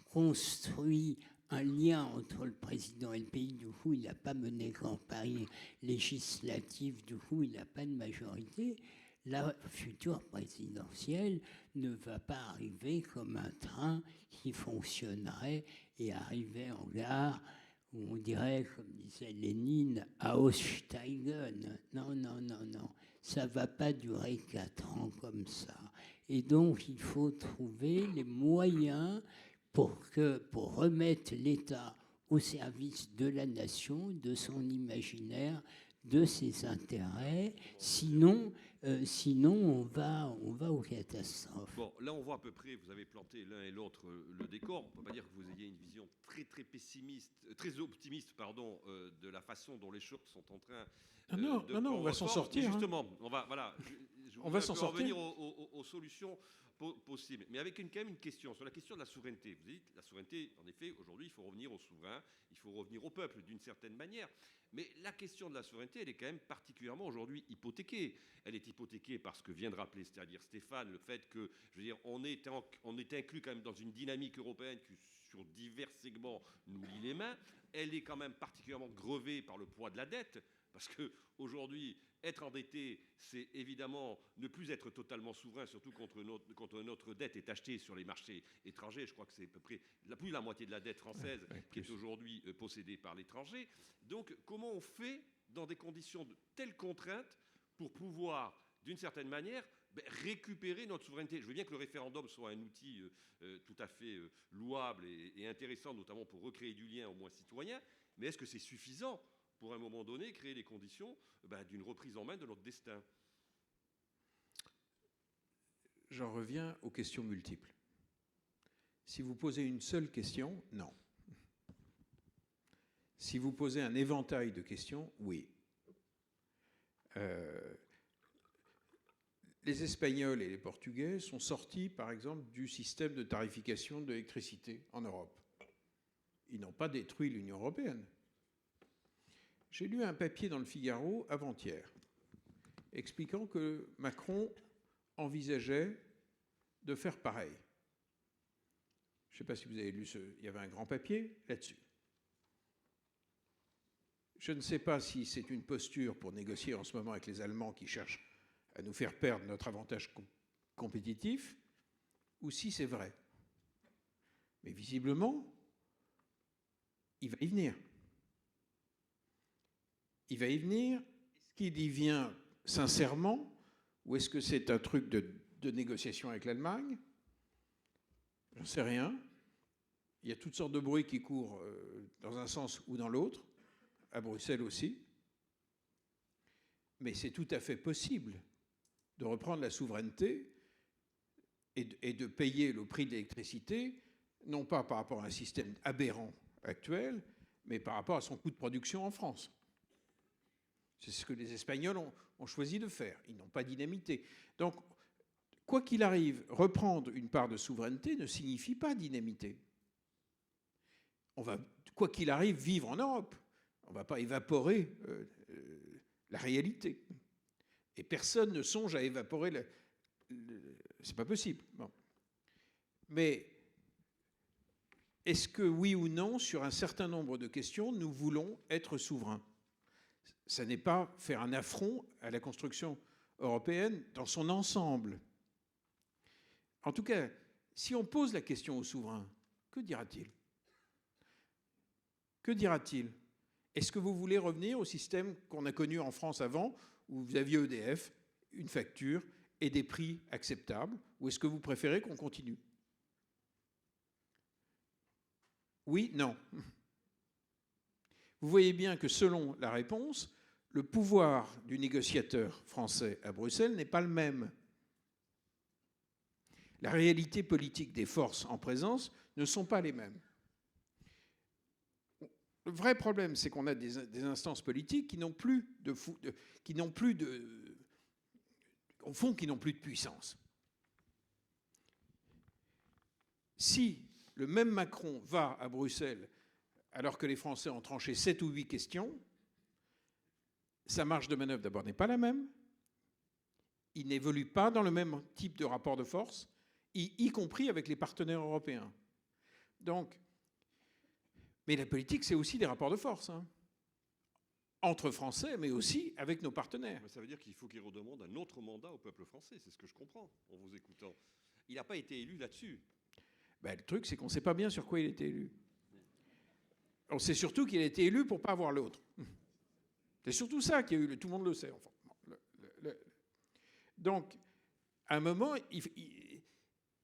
construit un lien entre le président et le pays. Du coup, il n'a pas mené campagne législative, du coup, il n'a pas de majorité. La future présidentielle ne va pas arriver comme un train qui fonctionnerait et arriver en gare où on dirait, comme disait Lénine, Aussteigen. Non, non, non, non. Ça ne va pas durer 4 ans comme ça. Et donc, il faut trouver les moyens pour remettre l'État au service de la nation, de son imaginaire, de ses intérêts. Sinon, on va aux catastrophes. Bon, là, on voit à peu près, vous avez planté l'un et l'autre le décor. On ne peut pas dire que vous ayez une vision très, très pessimiste, très optimiste, pardon, de la façon dont les choses sont en train non, on va s'en sortir. Justement, on va, voilà, on va s'en sortir. revenir aux solutions possibles. Mais avec quand même une question, sur la question de la souveraineté. Vous dites, la souveraineté, en effet, aujourd'hui, il faut revenir aux souverains, il faut revenir au peuple d'une certaine manière. Mais la question de la souveraineté, elle est quand même particulièrement aujourd'hui hypothéquée. Elle est hypothéquée par ce que vient de rappeler, c'est-à-dire Stéphane, le fait que, je veux dire, on est inclus quand même dans une dynamique européenne qui, sur divers segments, nous lie les mains. Elle est quand même particulièrement grevée par le poids de la dette. Parce qu'aujourd'hui, être endetté, c'est évidemment ne plus être totalement souverain, surtout quand notre dette est achetée sur les marchés étrangers. Je crois que c'est à peu près plus de la moitié de la dette française qui est aujourd'hui possédée par l'étranger. Donc comment on fait dans des conditions de telles contraintes pour pouvoir, d'une certaine manière, récupérer notre souveraineté? Je veux bien que le référendum soit un outil tout à fait louable et intéressant, notamment pour recréer du lien au moins citoyen, mais est-ce que c'est suffisant pour, à un moment donné, créer les conditions d'une reprise en main de notre destin? J'en reviens aux questions multiples. Si vous posez une seule question, non. Si vous posez un éventail de questions, oui. Les Espagnols et les Portugais sont sortis, par exemple, du système de tarification de l'électricité en Europe. Ils n'ont pas détruit l'Union européenne. J'ai lu un papier dans le Figaro avant-hier expliquant que Macron envisageait de faire pareil. Je ne sais pas si vous avez lu il y avait un grand papier là-dessus. Je ne sais pas si c'est une posture pour négocier en ce moment avec les Allemands qui cherchent à nous faire perdre notre avantage compétitif, ou si c'est vrai. Mais visiblement, il va y venir. Il va y venir. Est-ce qu'il y vient sincèrement, ou est-ce que c'est un truc de négociation avec l'Allemagne? J'en sais rien. Il y a toutes sortes de bruits qui courent dans un sens ou dans l'autre, à Bruxelles aussi. Mais c'est tout à fait possible de reprendre la souveraineté et de payer le prix de l'électricité, non pas par rapport à un système aberrant actuel, mais par rapport à son coût de production en France. C'est ce que les Espagnols ont choisi de faire. Ils n'ont pas dynamité. Donc, quoi qu'il arrive, reprendre une part de souveraineté ne signifie pas dynamiter. On va, quoi qu'il arrive, vivre en Europe. On ne va pas évaporer la réalité. Et personne ne songe à évaporer c'est pas possible. Bon. Mais est-ce que, oui ou non, sur un certain nombre de questions, nous voulons être souverains? Ça n'est pas faire un affront à la construction européenne dans son ensemble. En tout cas, si on pose la question aux souverains, que dira-t-il? Que dira-t-il? Est-ce que vous voulez revenir au système qu'on a connu en France avant, où vous aviez EDF, une facture et des prix acceptables, ou est-ce que vous préférez qu'on continue? Oui, non. Vous voyez bien que selon la réponse, le pouvoir du négociateur français à Bruxelles n'est pas le même. La réalité politique des forces en présence ne sont pas les mêmes. Le vrai problème, c'est qu'on a des instances politiques qui n'ont plus de puissance. Si le même Macron va à Bruxelles alors que les Français ont tranché 7 ou 8 questions, sa marge de manœuvre d'abord n'est pas la même, il n'évolue pas dans le même type de rapport de force, y compris avec les partenaires européens. Donc, mais la politique, c'est aussi des rapports de force, hein, entre Français, mais aussi avec nos partenaires. Mais ça veut dire qu'il faut qu'il redemande un autre mandat au peuple français, c'est ce que je comprends en vous écoutant. Il n'a pas été élu là-dessus. Ben, le truc, c'est qu'on ne sait pas bien sur quoi il a été élu. On sait surtout qu'il a été élu pour ne pas avoir l'autre. C'est surtout ça qu'il y a eu, tout le monde le sait. Enfin. Donc, à un moment,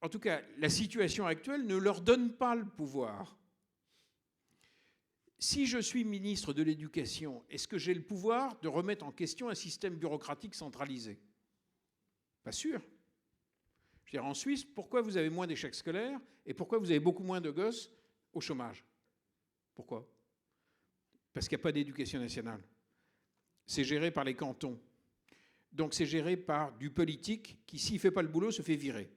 en tout cas, la situation actuelle ne leur donne pas le pouvoir. Si je suis ministre de l'Éducation, est-ce que j'ai le pouvoir de remettre en question un système bureaucratique centralisé? Pas sûr. Je veux dire, en Suisse, pourquoi vous avez moins d'échecs scolaires et pourquoi vous avez beaucoup moins de gosses au chômage? Pourquoi? Parce qu'il n'y a pas d'éducation nationale. C'est géré par les cantons. Donc c'est géré par du politique qui, s'il ne fait pas le boulot, se fait virer.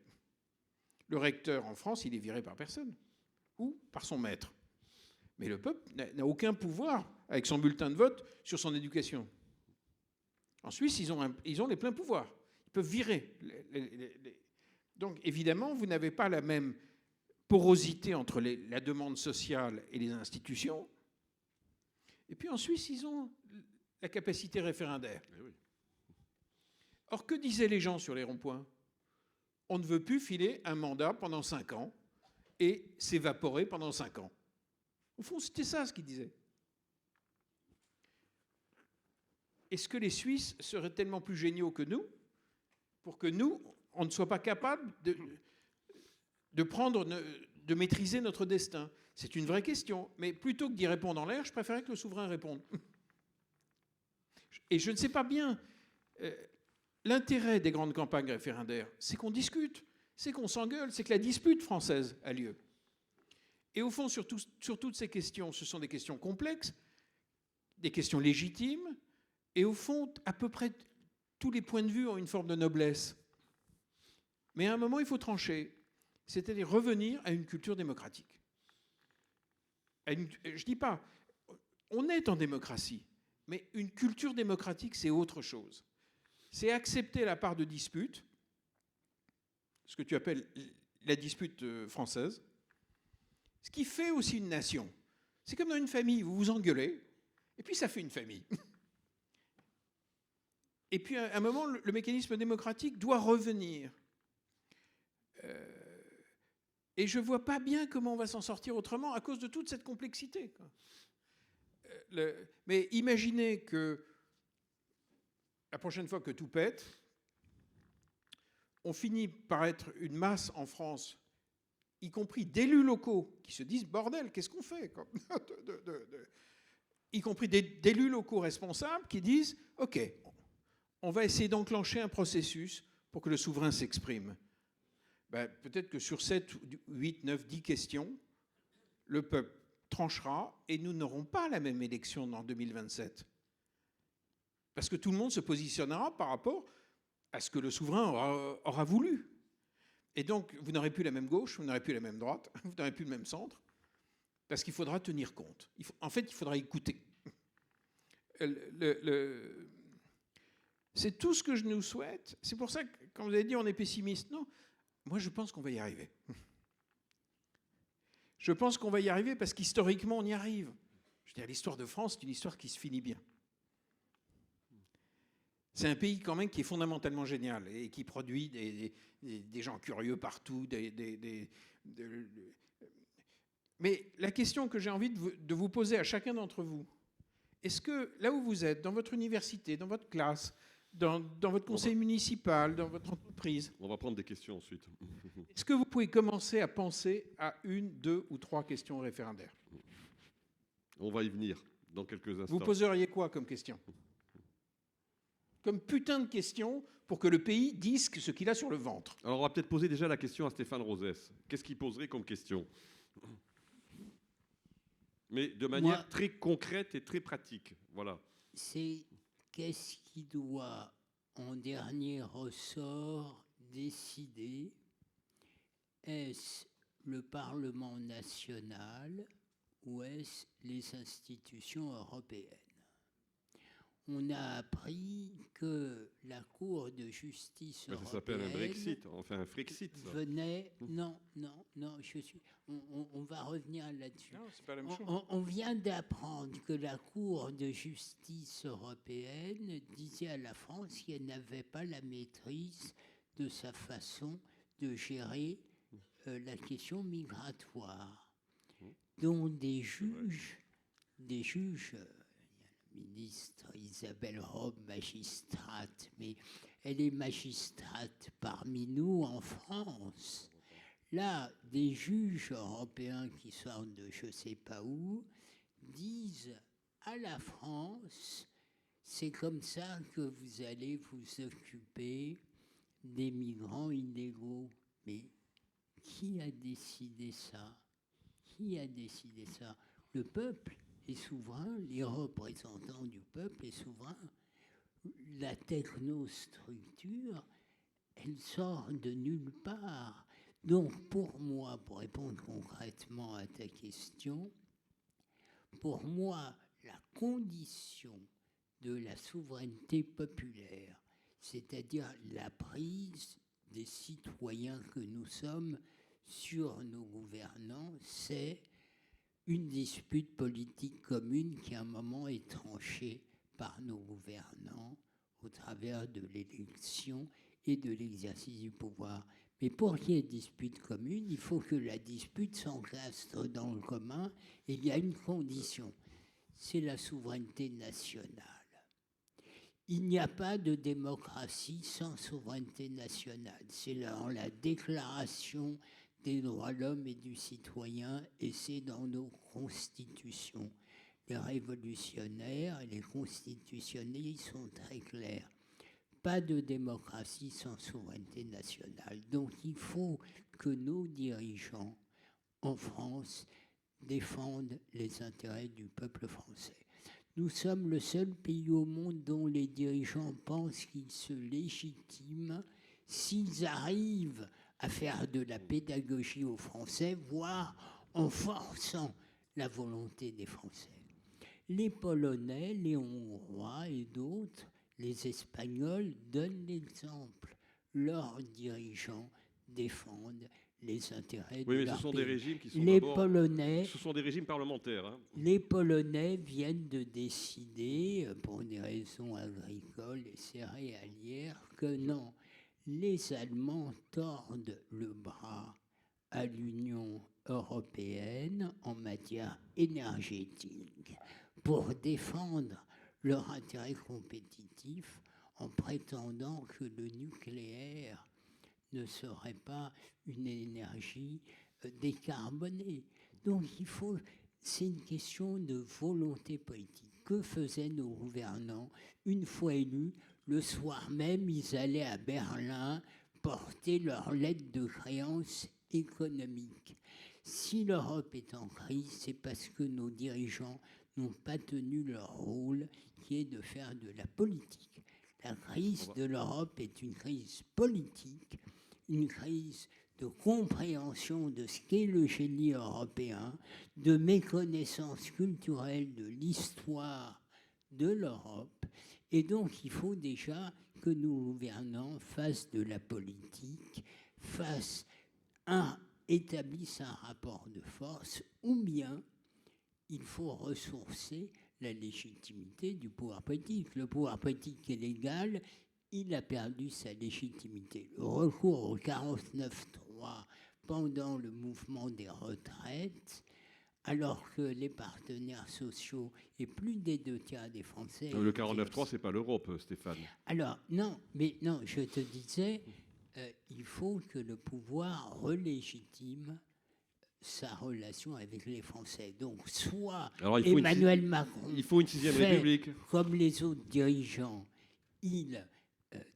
Le recteur en France, il est viré par personne. Ou par son maître. Mais le peuple n'a aucun pouvoir, avec son bulletin de vote, sur son éducation. En Suisse, ils ont les pleins pouvoirs. Ils peuvent virer. Donc, évidemment, vous n'avez pas la même porosité entre la demande sociale et les institutions. Et puis, en Suisse, ils ont la capacité référendaire. Eh oui. Or, que disaient les gens sur les ronds-points? On ne veut plus filer un mandat pendant 5 ans et s'évaporer pendant 5 ans. Au fond, c'était ça ce qu'ils disaient. Est-ce que les Suisses seraient tellement plus géniaux que nous pour que nous, on ne soit pas capable de maîtriser notre destin? C'est une vraie question. Mais plutôt que d'y répondre en l'air, je préférais que le souverain réponde. Et je ne sais pas bien. L'intérêt des grandes campagnes référendaires, c'est qu'on discute, c'est qu'on s'engueule, c'est que la dispute française a lieu. Et au fond, sur toutes ces questions, ce sont des questions complexes, des questions légitimes, et au fond, à peu près tous les points de vue ont une forme de noblesse. Mais à un moment, il faut trancher, c'est-à-dire revenir à une culture démocratique. Je ne dis pas, on est en démocratie, mais une culture démocratique, c'est autre chose. C'est accepter la part de dispute, ce que tu appelles la dispute française, ce qui fait aussi une nation. C'est comme dans une famille, vous vous engueulez, et puis ça fait une famille. Et puis à un moment, le mécanisme démocratique doit revenir. Et je ne vois pas bien comment on va s'en sortir autrement à cause de toute cette complexité. Mais imaginez que la prochaine fois que tout pète, on finit par être une masse en France, y compris d'élus locaux, qui se disent « bordel, qu'est-ce qu'on fait ?» Y compris d'élus locaux responsables qui disent « ok, on va essayer d'enclencher un processus pour que le souverain s'exprime. » Peut-être que sur 7, 8, 9, 10 questions, le peuple tranchera et nous n'aurons pas la même élection en 2027. Parce que tout le monde se positionnera par rapport à ce que le souverain aura voulu. Et donc, vous n'aurez plus la même gauche, vous n'aurez plus la même droite, vous n'aurez plus le même centre, parce qu'il faudra tenir compte. En fait, il faudra écouter. C'est tout ce que je nous souhaite. C'est pour ça que, quand vous avez dit on est pessimiste, non, moi je pense qu'on va y arriver. Je pense qu'on va y arriver parce qu'historiquement, on y arrive. Je veux dire, l'histoire de France, c'est une histoire qui se finit bien. C'est un pays quand même qui est fondamentalement génial et qui produit des gens curieux partout. Mais la question que j'ai envie de vous poser à chacun d'entre vous, est-ce que là où vous êtes, dans votre université, dans votre classe, dans votre conseil municipal, dans votre entreprise... On va prendre des questions ensuite. Est-ce que vous pouvez commencer à penser à 1, 2 ou 3 questions référendaires? On va y venir dans quelques instants. Vous poseriez quoi comme question? Comme putain de question pour que le pays dise ce qu'il a sur le ventre. Alors on va peut-être poser déjà la question à Stéphane Rosès. Qu'est-ce qu'il poserait comme question? Mais de manière très concrète et très pratique. Voilà. C'est qu'est-ce qui doit, en dernier ressort, décider? Est-ce le Parlement national ou est-ce les institutions européennes? On a appris que la Cour de justice européenne... Ça s'appelle un Brexit, enfin un Frexit. Ça. Venait... Non, on va revenir là-dessus. Non, c'est pas la même chose. On vient d'apprendre que la Cour de justice européenne disait à la France qu'elle n'avait pas la maîtrise de sa façon de gérer la question migratoire, dont des juges, ministre Isabelle Rome, magistrate, mais elle est magistrate parmi nous en France. Là, des juges européens qui sortent de je ne sais pas où disent à la France, c'est comme ça que vous allez vous occuper des migrants illégaux. Mais qui a décidé ça? Qui a décidé ça? Le peuple est souverain, les représentants du peuple est souverain. La technostructure, elle sort de nulle part. Donc pour moi, pour répondre concrètement à ta question, pour moi, la condition de la souveraineté populaire, c'est-à-dire la prise des citoyens que nous sommes sur nos gouvernants, c'est une dispute politique commune qui à un moment est tranchée par nos gouvernants au travers de l'élection et de l'exercice du pouvoir. Mais pour qu'il y ait dispute commune, il faut que la dispute s'encastre dans le commun, et il y a une condition, c'est la souveraineté nationale. Il n'y a pas de démocratie sans souveraineté nationale. C'est dans la déclaration des droits de l'homme et du citoyen, et c'est dans nos constitutions. Les révolutionnaires et les constitutionnels sont très clairs. Pas de démocratie sans souveraineté nationale. Donc il faut que nos dirigeants en France défendent les intérêts du peuple français. Nous sommes le seul pays au monde dont les dirigeants pensent qu'ils se légitiment s'ils arrivent à faire de la pédagogie aux Français, voire en forçant la volonté des Français. Les Polonais, les Hongrois et d'autres, les Espagnols donnent l'exemple. Leurs dirigeants défendent les intérêts de leur ce sont pays. des régimes qui sont Les d'abord... Polonais, Ce sont des régimes parlementaires. Hein. les Polonais viennent de décider, pour des raisons agricoles et céréalières, que non, les Allemands tordent le bras à l'Union européenne en matière énergétique pour défendre leur intérêt compétitif en prétendant que le nucléaire ne serait pas une énergie décarbonée. Donc c'est une question de volonté politique. Que faisaient nos gouvernants une fois élus? Le soir même, ils allaient à Berlin porter leur lettre de créance économique. Si l'Europe est en crise, c'est parce que nos dirigeants n'ont pas tenu leur rôle, qui est de faire de la politique. La crise de l'Europe est une crise politique, une crise de compréhension de ce qu'est le génie européen, de méconnaissance culturelle de l'histoire de l'Europe. Et donc, il faut déjà que nos gouvernants fassent de la politique, établissent un rapport de force, ou bien il faut ressourcer la légitimité du pouvoir politique. Le pouvoir politique est légal, il a perdu sa légitimité. Le recours au 49.3 pendant le mouvement des retraites, alors que les partenaires sociaux et plus des 2/3 des Français... Le 49.3, c'est pas l'Europe, Stéphane. Alors, non, je te disais, il faut que le pouvoir relégitime sa relation avec les Français. Donc, soit Emmanuel Macron... Il faut une 6e République. Comme les autres dirigeants, il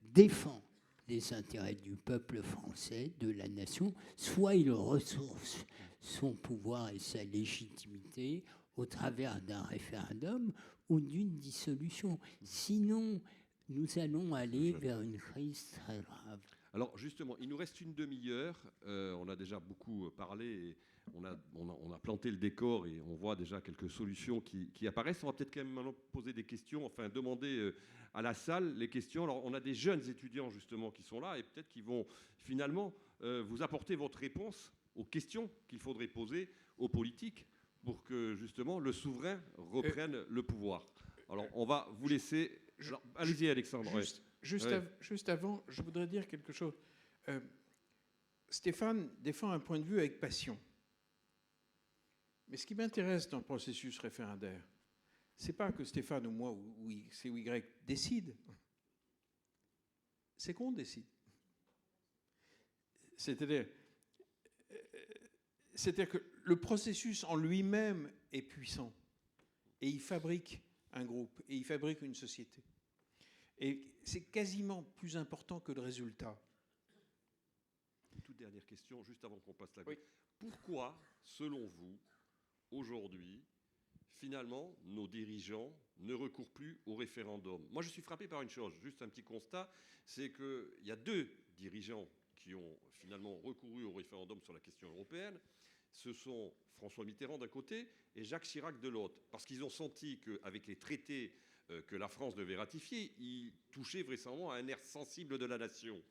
défend les intérêts du peuple français, de la nation, soit il ressource son pouvoir et sa légitimité au travers d'un référendum ou d'une dissolution. Sinon, nous allons aller vers une crise très grave. Alors justement, il nous reste une demi-heure. On a déjà beaucoup parlé. Et on a planté le décor et on voit déjà quelques solutions qui apparaissent. On va peut-être quand même maintenant poser des questions, enfin demander à la salle les questions. Alors on a des jeunes étudiants justement qui sont là et peut-être qu'ils vont finalement vous apporter votre réponse aux questions qu'il faudrait poser aux politiques pour que justement le souverain reprenne le pouvoir. Alors on va vous laisser... Allez-y Alexandre. Juste avant, je voudrais dire quelque chose. Stéphane défend un point de vue avec passion. Mais ce qui m'intéresse dans le processus référendaire, c'est pas que Stéphane ou moi ou X ou Y décide, c'est qu'on décide. C'est-à-dire que le processus en lui-même est puissant et il fabrique un groupe et il fabrique une société. Et c'est quasiment plus important que le résultat. Toute dernière question, juste avant qu'on passe la... Oui. Pourquoi, selon vous, aujourd'hui, finalement, nos dirigeants ne recourent plus au référendum? Moi, je suis frappé par une chose, juste un petit constat, c'est qu'il y a 2 dirigeants qui ont finalement recouru au référendum sur la question européenne. Ce sont François Mitterrand d'un côté et Jacques Chirac de l'autre. Parce qu'ils ont senti qu'avec les traités que la France devait ratifier, ils touchaient vraisemblablement à un nerf sensible de la nation.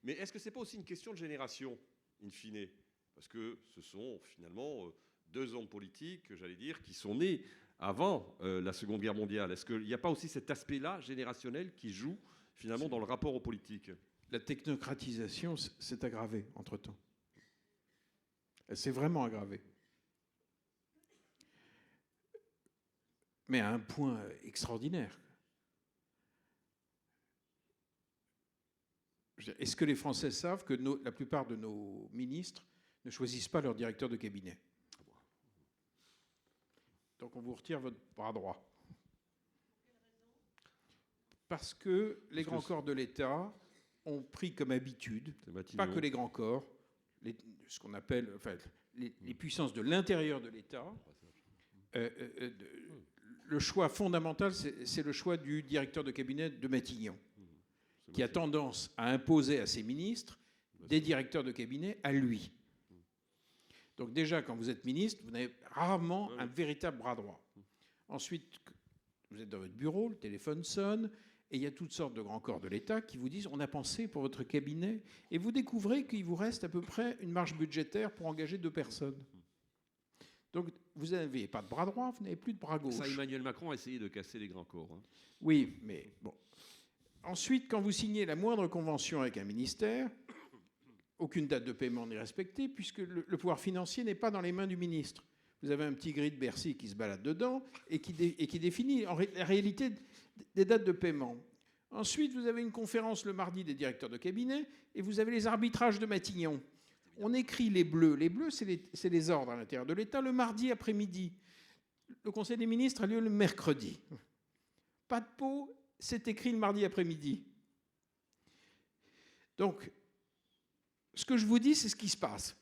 Mais est-ce que ce n'est pas aussi une question de génération, in fine? Parce que ce sont finalement 2 hommes politiques, j'allais dire, qui sont nés avant la Seconde Guerre mondiale. Est-ce qu'il n'y a pas aussi cet aspect-là générationnel qui joue finalement dans le rapport aux politiques? La technocratisation s'est aggravée entre-temps. Elle s'est vraiment aggravée. Mais à un point extraordinaire. Est-ce que les Français savent que la plupart de nos ministres ne choisissent pas leur directeur de cabinet? Donc on vous retire votre bras droit. Parce que les grands corps de l'État ont pris comme habitude, pas que les grands corps, ce qu'on appelle les puissances de l'intérieur de l'État, le choix fondamental, c'est le choix du directeur de cabinet de Matignon, qui a tendance à imposer à ses ministres des directeurs de cabinet à lui. Donc déjà, quand vous êtes ministre, vous avez rarement un véritable bras droit. Ensuite, vous êtes dans votre bureau, le téléphone sonne, et il y a toutes sortes de grands corps de l'État qui vous disent « on a pensé pour votre cabinet », et vous découvrez qu'il vous reste à peu près une marge budgétaire pour engager 2 personnes. Donc vous n'avez pas de bras droit, vous n'avez plus de bras gauche. Ça, Emmanuel Macron a essayé de casser les grands corps. Hein. Oui, mais bon. Ensuite, quand vous signez la moindre convention avec un ministère, aucune date de paiement n'est respectée puisque le pouvoir financier n'est pas dans les mains du ministre. Vous avez un petit grid de Bercy qui se balade dedans et qui définit en la réalité des dates de paiement. Ensuite, vous avez une conférence le mardi des directeurs de cabinet et vous avez les arbitrages de Matignon. On écrit les bleus. Les bleus, c'est les ordres à l'intérieur de l'État le mardi après-midi. Le Conseil des ministres a lieu le mercredi. Pas de pot, c'est écrit le mardi après-midi. Donc, ce que je vous dis, c'est ce qui se passe.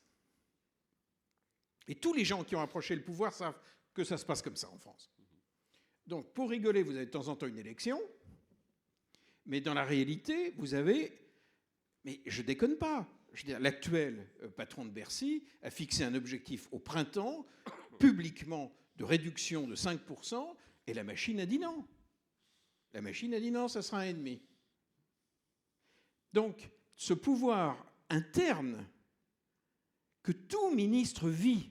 Et tous les gens qui ont approché le pouvoir savent que ça se passe comme ça en France. Donc, pour rigoler, vous avez de temps en temps une élection, mais dans la réalité, vous avez... Mais je déconne pas. Je veux dire, l'actuel patron de Bercy a fixé un objectif au printemps, publiquement, de réduction de 5%, et la machine a dit non. La machine a dit non, ça sera 1,5. Donc, ce pouvoir interne que tout ministre vit.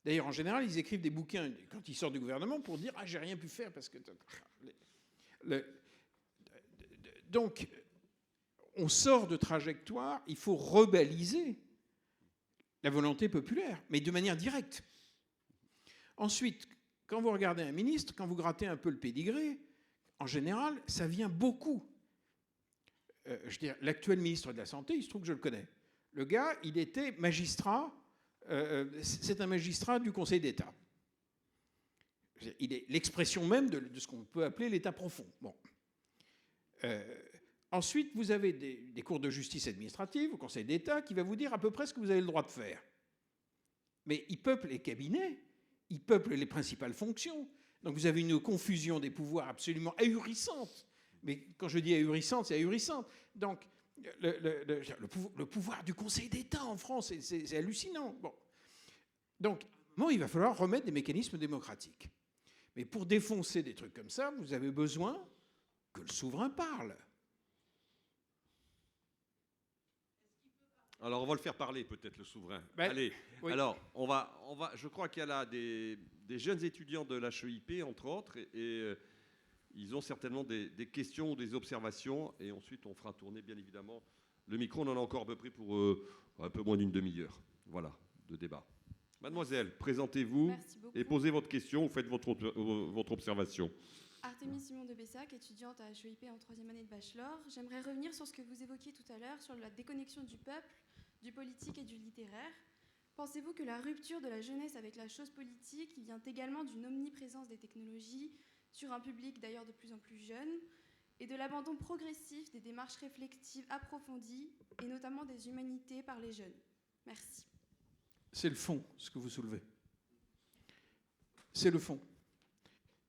D'ailleurs, en général, ils écrivent des bouquins quand ils sortent du gouvernement pour dire « Ah, j'ai rien pu faire parce que... » Donc, on sort de trajectoire, il faut rebaliser la volonté populaire, mais de manière directe. Ensuite, quand vous regardez un ministre, quand vous grattez un peu le pédigré, en général, ça vient beaucoup. Je veux dire, l'actuel ministre de la Santé, il se trouve que je le connais. Le gars, il était magistrat, c'est un magistrat du Conseil d'État. Il est l'expression même de ce qu'on peut appeler l'État profond. Bon. Ensuite, vous avez des cours de justice administrative au Conseil d'État qui va vous dire à peu près ce que vous avez le droit de faire. Mais ils peuplent les cabinets, ils peuplent les principales fonctions. Donc vous avez une confusion des pouvoirs absolument ahurissante. Mais quand je dis ahurissante, c'est ahurissante. Donc le pouvoir du Conseil d'État en France, c'est hallucinant. Bon. Donc, bon, il va falloir remettre des mécanismes démocratiques. Mais pour défoncer des trucs comme ça, vous avez besoin que le souverain parle. Alors, on va le faire parler, peut-être, le souverain. Ben, allez, oui. Alors, on va, je crois qu'il y a là des jeunes étudiants de l'HEIP, entre autres, et ils ont certainement des questions ou des observations, et ensuite, on fera tourner, bien évidemment, le micro. On en a encore à peu près pour un peu moins d'une demi-heure, voilà, de débat. Mademoiselle, présentez-vous et posez votre question ou faites votre observation. Artémis Simon de Bessac, étudiante à HEIP en 3e année de bachelor. J'aimerais revenir sur ce que vous évoquiez tout à l'heure, sur la déconnexion du peuple, du politique et du littéraire. Pensez-vous que la rupture de la jeunesse avec la chose politique vient également d'une omniprésence des technologies sur un public d'ailleurs de plus en plus jeune et de l'abandon progressif des démarches réflexives approfondies et notamment des humanités par les jeunes? Merci. C'est le fond, ce que vous soulevez. C'est le fond.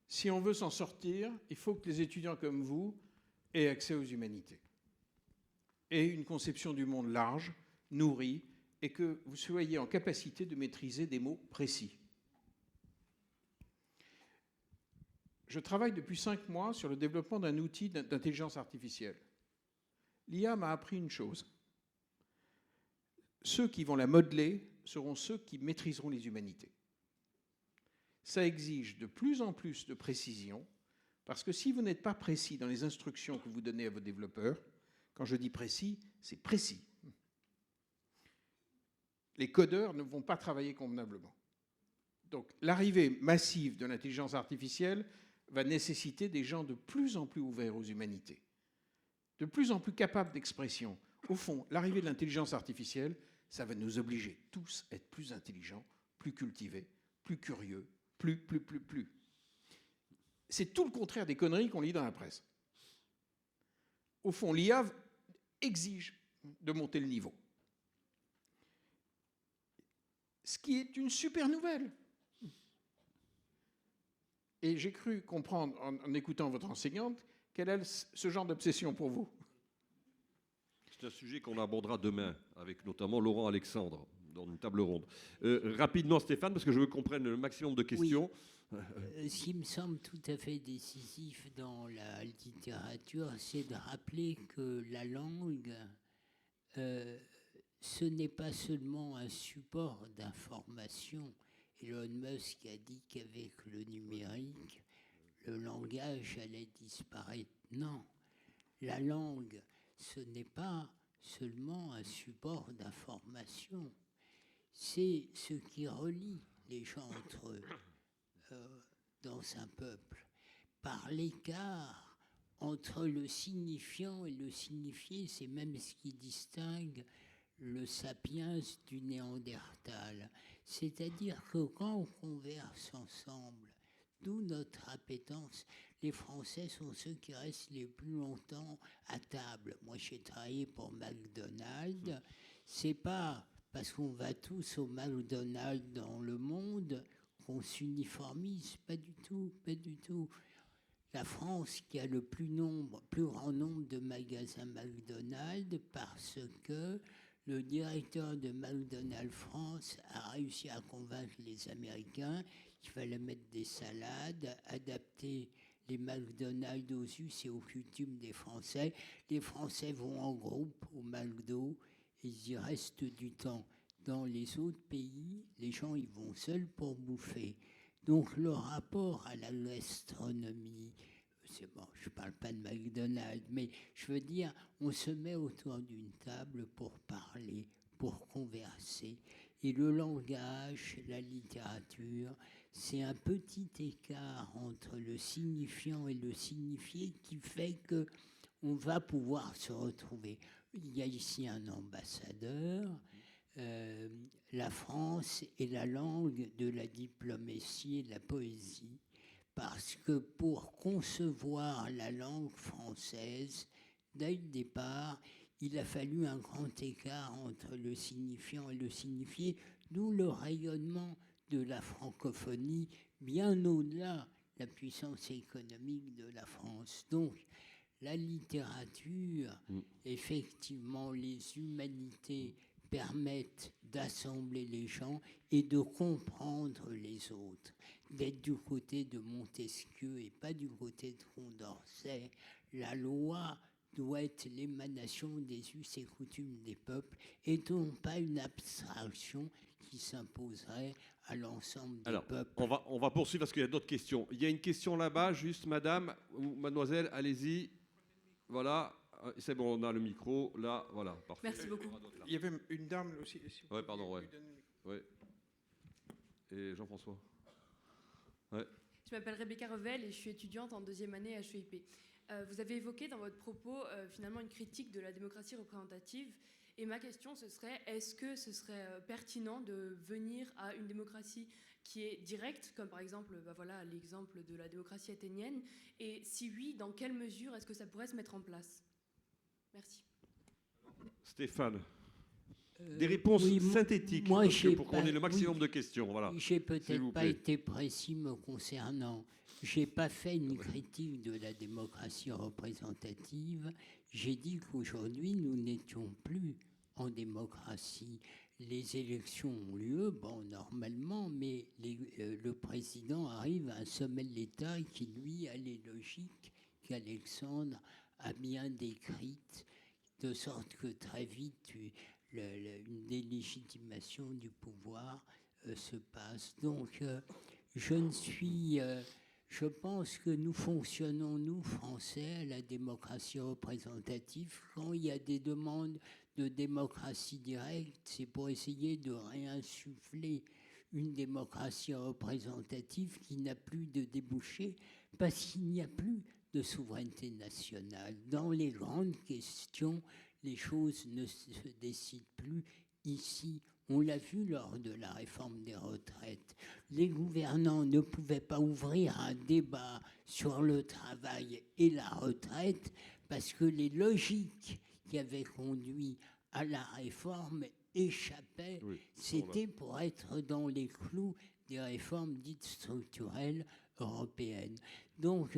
Si on veut s'en sortir, il faut que les étudiants comme vous aient accès aux humanités. Et une conception du monde large, nourrie, et que vous soyez en capacité de maîtriser des mots précis. Je travaille depuis 5 mois sur le développement d'un outil d'intelligence artificielle. L'IA m'a appris une chose. Ceux qui vont la modeler seront ceux qui maîtriseront les humanités. Ça exige de plus en plus de précision, parce que si vous n'êtes pas précis dans les instructions que vous donnez à vos développeurs, quand je dis précis, c'est précis. Les codeurs ne vont pas travailler convenablement. Donc l'arrivée massive de l'intelligence artificielle va nécessiter des gens de plus en plus ouverts aux humanités, de plus en plus capables d'expression. Au fond, l'arrivée de l'intelligence artificielle, ça va nous obliger tous à être plus intelligents, plus cultivés, plus curieux, plus. C'est tout le contraire des conneries qu'on lit dans la presse. Au fond, l'IA exige de monter le niveau. Ce qui est une super nouvelle. Et j'ai cru comprendre, en écoutant votre enseignante, qu'elle a ce genre d'obsession pour vous. C'est un sujet qu'on abordera demain, avec notamment Laurent Alexandre, dans une table ronde. Rapidement, Stéphane, parce que je veux qu'on prenne le maximum de questions. Oui. Ce qui me semble tout à fait décisif dans la littérature, c'est de rappeler que la langue, ce n'est pas seulement un support d'information. Elon Musk a dit qu'avec le numérique, le langage allait disparaître. Non, la langue, ce n'est pas seulement un support d'information. C'est ce qui relie les gens entre eux dans un peuple. Par l'écart entre le signifiant et le signifié, c'est même ce qui distingue le sapiens du néandertal. C'est-à-dire que quand on converse ensemble, d'où notre appétence, les Français sont ceux qui restent les plus longtemps à table. Moi, j'ai travaillé pour McDonald's. C'est pas parce qu'on va tous au McDonald's dans le monde qu'on s'uniformise. Pas du tout, pas du tout. La France qui a le plus grand nombre de magasins McDonald's parce que le directeur de McDonald's France a réussi à convaincre les Américains qu'il fallait mettre des salades, adapter les McDonald's aux us et aux coutumes des Français. Les Français vont en groupe au McDo et ils y restent du temps. Dans les autres pays, les gens y vont seuls pour bouffer. Donc le rapport à la gastronomie, c'est bon, je ne parle pas de McDonald's, mais je veux dire, on se met autour d'une table pour parler, pour converser. Et le langage, la littérature, c'est un petit écart entre le signifiant et le signifié qui fait qu'on va pouvoir se retrouver. Il y a ici un ambassadeur. La France est la langue de la diplomatie et de la poésie. Parce que pour concevoir la langue française, dès le départ, il a fallu un grand écart entre le signifiant et le signifié, d'où le rayonnement de la francophonie, bien au-delà de la puissance économique de la France. Donc, la littérature, effectivement, les humanités permettent d'assembler les gens et de comprendre les autres, d'être du côté de Montesquieu et pas du côté de Condorcet. La loi doit être l'émanation des us et coutumes des peuples et non pas une abstraction qui s'imposerait à l'ensemble des peuples. On va poursuivre parce qu'il y a d'autres questions. Il y a une question là-bas, juste madame ou mademoiselle, allez-y. Voilà. C'est bon, on a le micro, là, voilà, parfait. Merci beaucoup. Il y avait une dame aussi. Oui, pardon, oui. Ouais. Et Jean-François. Ouais. Je m'appelle Rebecca Revel et je suis étudiante en 2e année à HEIP. Vous avez évoqué dans votre propos finalement une critique de la démocratie représentative. Et ma question, ce serait, est-ce que ce serait pertinent de venir à une démocratie qui est directe, comme par exemple voilà, l'exemple de la démocratie athénienne? Et si oui, dans quelle mesure est-ce que ça pourrait se mettre en place? Merci. Stéphane, des réponses synthétiques moi, pour qu'on ait le maximum de questions. Voilà. J'ai peut-être pas été précis me concernant. Je n'ai pas fait une critique de la démocratie représentative. J'ai dit qu'aujourd'hui, nous n'étions plus en démocratie. Les élections ont lieu, bon, normalement, mais le président arrive à un sommet de l'État qui, lui, a les logiques qu'Alexandre a bien décrites, de sorte que très vite, une délégitimation du pouvoir se passe. Donc, Je pense que nous fonctionnons, nous, Français, à la démocratie représentative. Quand il y a des demandes de démocratie directe, c'est pour essayer de réinsuffler une démocratie représentative qui n'a plus de débouchés parce qu'il n'y a plus de souveraineté nationale. Dans les grandes questions, les choses ne se décident plus ici. On l'a vu lors de la réforme des retraites. Les gouvernants ne pouvaient pas ouvrir un débat sur le travail et la retraite parce que les logiques qui avaient conduit à la réforme échappaient. Oui, C'était pour être dans les clous des réformes dites structurelles européennes. Donc,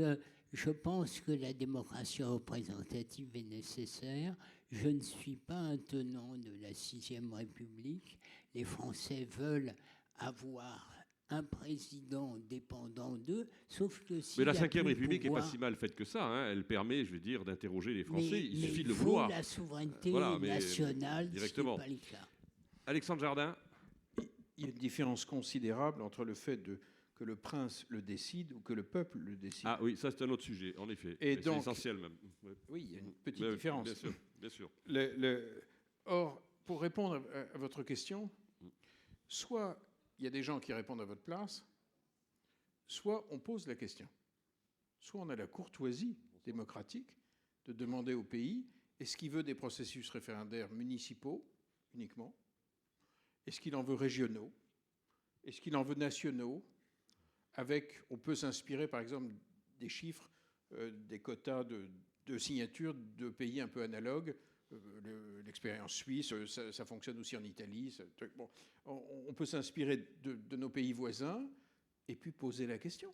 je pense que la démocratie représentative est nécessaire. Je ne suis pas un tenant de la 6e République. Les Français veulent avoir un président dépendant d'eux, sauf que si Mais la 5e République n'est pas si mal faite que ça. Hein. Elle permet, je veux dire, d'interroger les Français. Il suffit de le vouloir. La souveraineté Voilà, nationale, directement. ce n'est pas le cas. Alexandre Jardin. Il y a une différence considérable entre le fait que le prince le décide ou que le peuple le décide. Ah oui, ça c'est un autre sujet, en effet. Et c'est donc, essentiel même. Ouais. Oui, il y a une petite Ouais, différence. Bien sûr, bien sûr. Or, pour répondre à votre question, soit il y a des gens qui répondent à votre place, soit on pose la question. Soit on a la courtoisie démocratique de demander au pays est-ce qu'il veut des processus référendaires municipaux uniquement? Est-ce qu'il en veut régionaux? Est-ce qu'il en veut nationaux? On peut s'inspirer par exemple des chiffres, des quotas de signatures de pays un peu analogues. L'expérience suisse, ça fonctionne aussi en Italie. Bon, on peut s'inspirer de nos pays voisins et puis poser la question.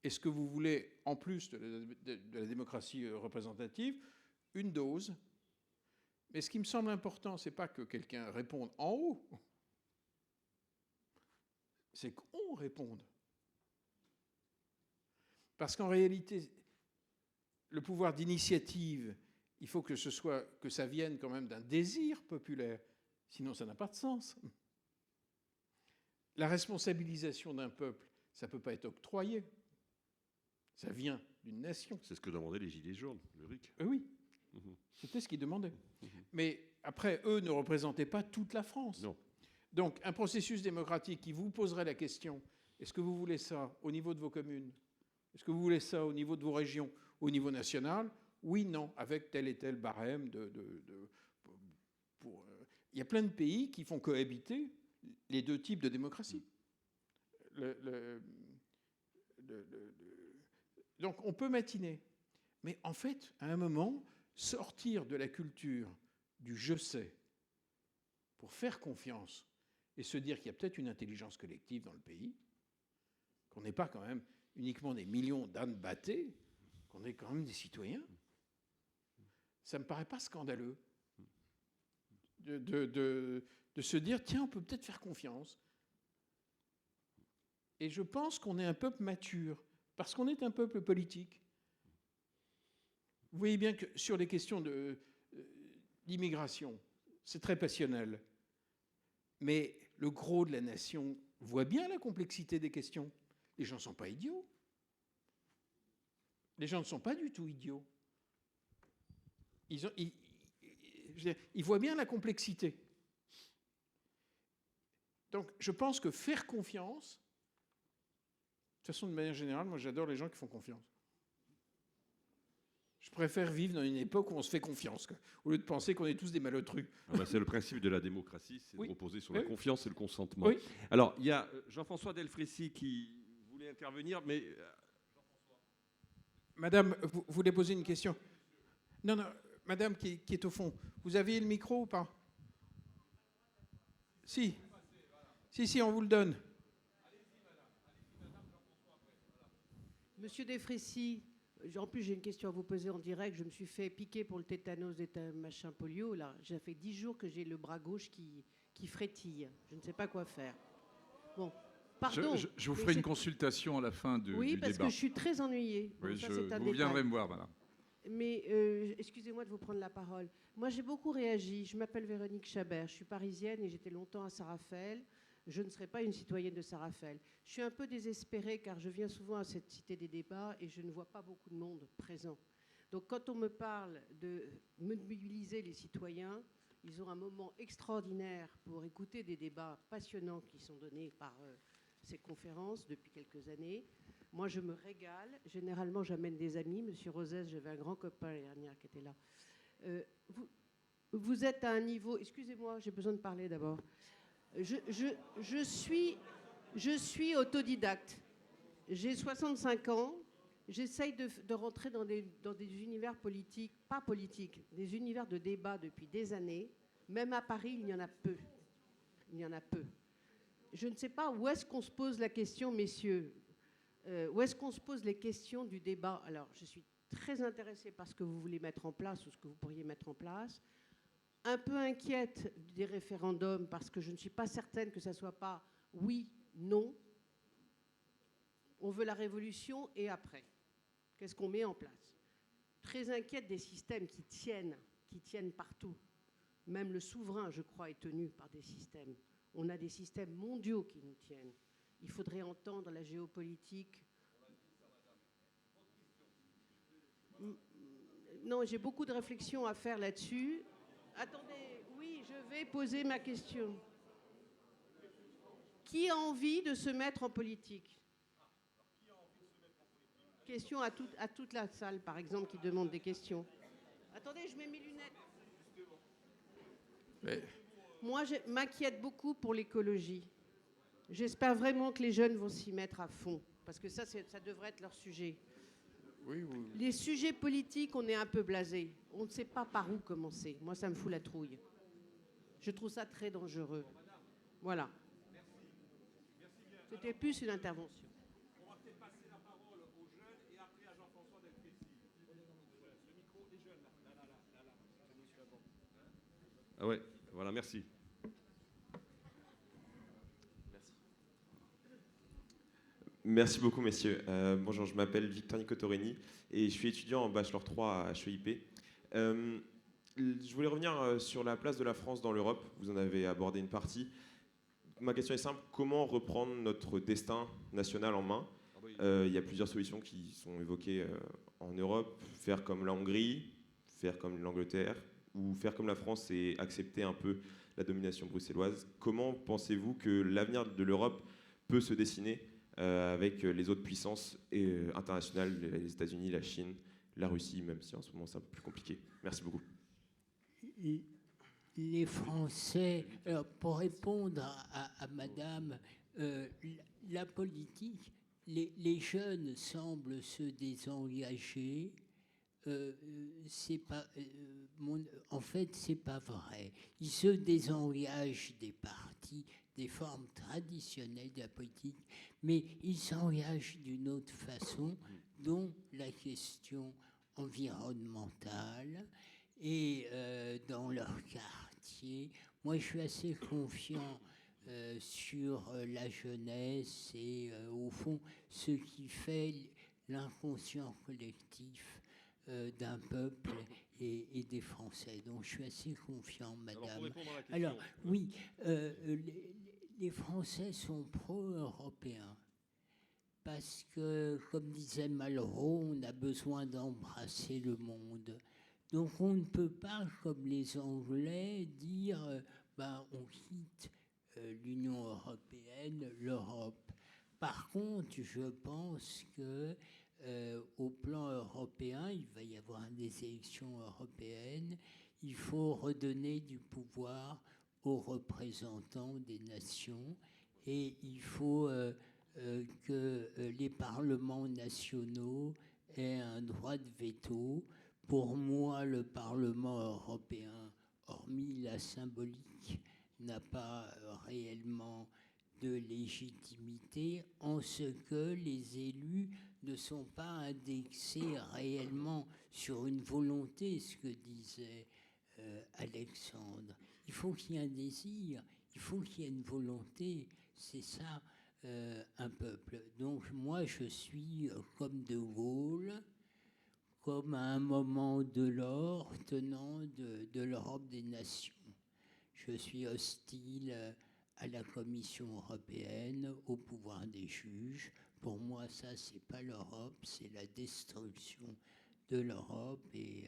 Est-ce que vous voulez, en plus de la démocratie représentative, une dose? Mais ce qui me semble important, ce n'est pas que quelqu'un réponde en haut, c'est qu'on réponde. Parce qu'en réalité, le pouvoir d'initiative, il faut que ça vienne quand même d'un désir populaire, sinon ça n'a pas de sens. La responsabilisation d'un peuple, ça ne peut pas être octroyé. Ça vient d'une nation. C'est ce que demandaient les Gilets jaunes, le RIC. Oui, c'était ce qu'ils demandaient. Mais après, eux ne représentaient pas toute la France. Non. Donc, un processus démocratique qui vous poserait la question, est-ce que vous voulez ça au niveau de vos communes? Est-ce que vous voulez ça au niveau de vos régions? Au niveau national? Oui, non, avec tel et tel barème il y a plein de pays qui font cohabiter les deux types de démocratie. Donc, on peut matiner. Mais en fait, à un moment, sortir de la culture du « je sais » pour faire confiance et se dire qu'il y a peut-être une intelligence collective dans le pays, qu'on n'est pas quand même uniquement des millions d'ânes battés, qu'on est quand même des citoyens, ça ne me paraît pas scandaleux de se dire, tiens, on peut peut-être faire confiance. Et je pense qu'on est un peuple mature, parce qu'on est un peuple politique. Vous voyez bien que sur les questions d'immigration, c'est très passionnel. Mais le gros de la nation voit bien la complexité des questions. Les gens ne sont pas idiots. Les gens ne sont pas du tout idiots. Ils voient bien la complexité. Donc, je pense que faire confiance, de toute façon, de manière générale, moi, j'adore les gens qui font confiance. Je préfère vivre dans une époque où on se fait confiance, quoi, au lieu de penser qu'on est tous des malotrus. C'est le principe de la démocratie, c'est de reposer sur la confiance et le consentement. Oui. Alors, il y a Jean-François Delfrécy qui voulait intervenir, mais... Madame, vous voulez poser une question? Non, madame qui est au fond. Vous avez le micro ou pas? Si, on vous le donne. Monsieur Delfrécy, en plus j'ai une question à vous poser en direct. Je me suis fait piquer pour le tétanos et machin polio. Là, ça fait 10 jours que j'ai le bras gauche qui frétille. Je ne sais pas quoi faire. Bon, pardon. Je vous ferai une consultation à la fin du débat. Oui, parce que je suis très ennuyée. Oui, Bon, vous viendrez me voir, madame. Mais excusez-moi de vous prendre la parole. Moi, j'ai beaucoup réagi. Je m'appelle Véronique Chabert. Je suis parisienne et j'étais longtemps à Saint-Raphaël. je ne serai pas une citoyenne de Saint-Raphaël. Je suis un peu désespérée car je viens souvent à cette cité des débats et je ne vois pas beaucoup de monde présent. Donc quand on me parle de mobiliser les citoyens, ils ont un moment extraordinaire pour écouter des débats passionnants qui sont donnés par ces conférences depuis quelques années. Moi, je me régale. Généralement, j'amène des amis. Monsieur Rosès, j'avais un grand copain l'année dernière qui était là. Vous êtes à un niveau... Excusez-moi, j'ai besoin de parler d'abord. Je suis autodidacte. J'ai 65 ans. J'essaye de rentrer dans des univers politiques, pas politiques, des univers de débat depuis des années. Même à Paris, il y en a peu. Il y en a peu. Je ne sais pas où est-ce qu'on se pose la question, messieurs. Où est-ce qu'on se pose les questions du débat? Alors, je suis très intéressée par ce que vous voulez mettre en place ou ce que vous pourriez mettre en place. Un peu inquiète des référendums parce que je ne suis pas certaine que ça ne soit pas oui, non. On veut la révolution et après. Qu'est-ce qu'on met en place? Très inquiète des systèmes qui tiennent partout. Même le souverain, je crois, est tenu par des systèmes. On a des systèmes mondiaux qui nous tiennent. Il faudrait entendre la géopolitique. Non, j'ai beaucoup de réflexions à faire là-dessus. Attendez, oui, je vais poser ma question. Qui a envie de se mettre en politique? Question à toute la salle, par exemple, qui demande des questions. Attendez, je mets mes lunettes. Mais Moi, je m'inquiète beaucoup pour l'écologie. J'espère vraiment que les jeunes vont s'y mettre à fond, parce que ça devrait être leur sujet. oui, Les sujets politiques, on est un peu blasé. On ne sait pas par où commencer. Moi, ça me fout la trouille. Je trouve ça très dangereux. Voilà. C'était plus une intervention. On va peut-être passer la parole aux jeunes et après à Jean-François Delprécy. Le micro des jeunes, là. Ah ouais, voilà, merci. Merci beaucoup, messieurs. Bonjour, je m'appelle Victor Nicotorini et je suis étudiant en Bachelor 3 à HEIP. Je voulais revenir sur la place de la France dans l'Europe. Vous en avez abordé une partie. Ma question est simple. Comment reprendre notre destin national en main? Il y a plusieurs solutions qui sont évoquées en Europe. Faire comme la Hongrie, faire comme l'Angleterre, ou faire comme la France et accepter un peu la domination bruxelloise. Comment pensez-vous que l'avenir de l'Europe peut se dessiner avec les autres puissances internationales, les États-Unis, la Chine, la Russie, même si en ce moment c'est un peu plus compliqué? Merci beaucoup. Les Français, alors pour répondre à Madame, la politique, les jeunes semblent se désengager. En fait, c'est pas vrai. Ils se désengagent des partis, des formes traditionnelles de la politique, mais ils s'engagent d'une autre façon, dont la question environnementale et dans leur quartier. Moi, je suis assez confiant sur la jeunesse et au fond, ce qui fait l'inconscient collectif d'un peuple et des Français. Donc je suis assez confiant, madame. Alors oui, les Français sont pro-européens parce que, comme disait Malraux, on a besoin d'embrasser le monde. Donc on ne peut pas, comme les Anglais, dire on quitte l'Union européenne, l'Europe. Par contre, je pense que au plan européen, il va y avoir des élections européennes, il faut redonner du pouvoir aux représentants des nations et il faut que les parlements nationaux aient un droit de veto. Pour moi, le Parlement européen, hormis la symbolique, n'a pas réellement de légitimité en ce que les élus ne sont pas indexés réellement sur une volonté, ce que disait Alexandre. Il faut qu'il y ait un désir, il faut qu'il y ait une volonté, c'est ça un peuple. Donc moi je suis comme De Gaulle, comme à un moment Delors, tenant de l'Europe des nations. Je suis hostile à la Commission européenne, au pouvoir des juges. Pour moi, ça, c'est pas l'Europe, c'est la destruction de l'Europe. Et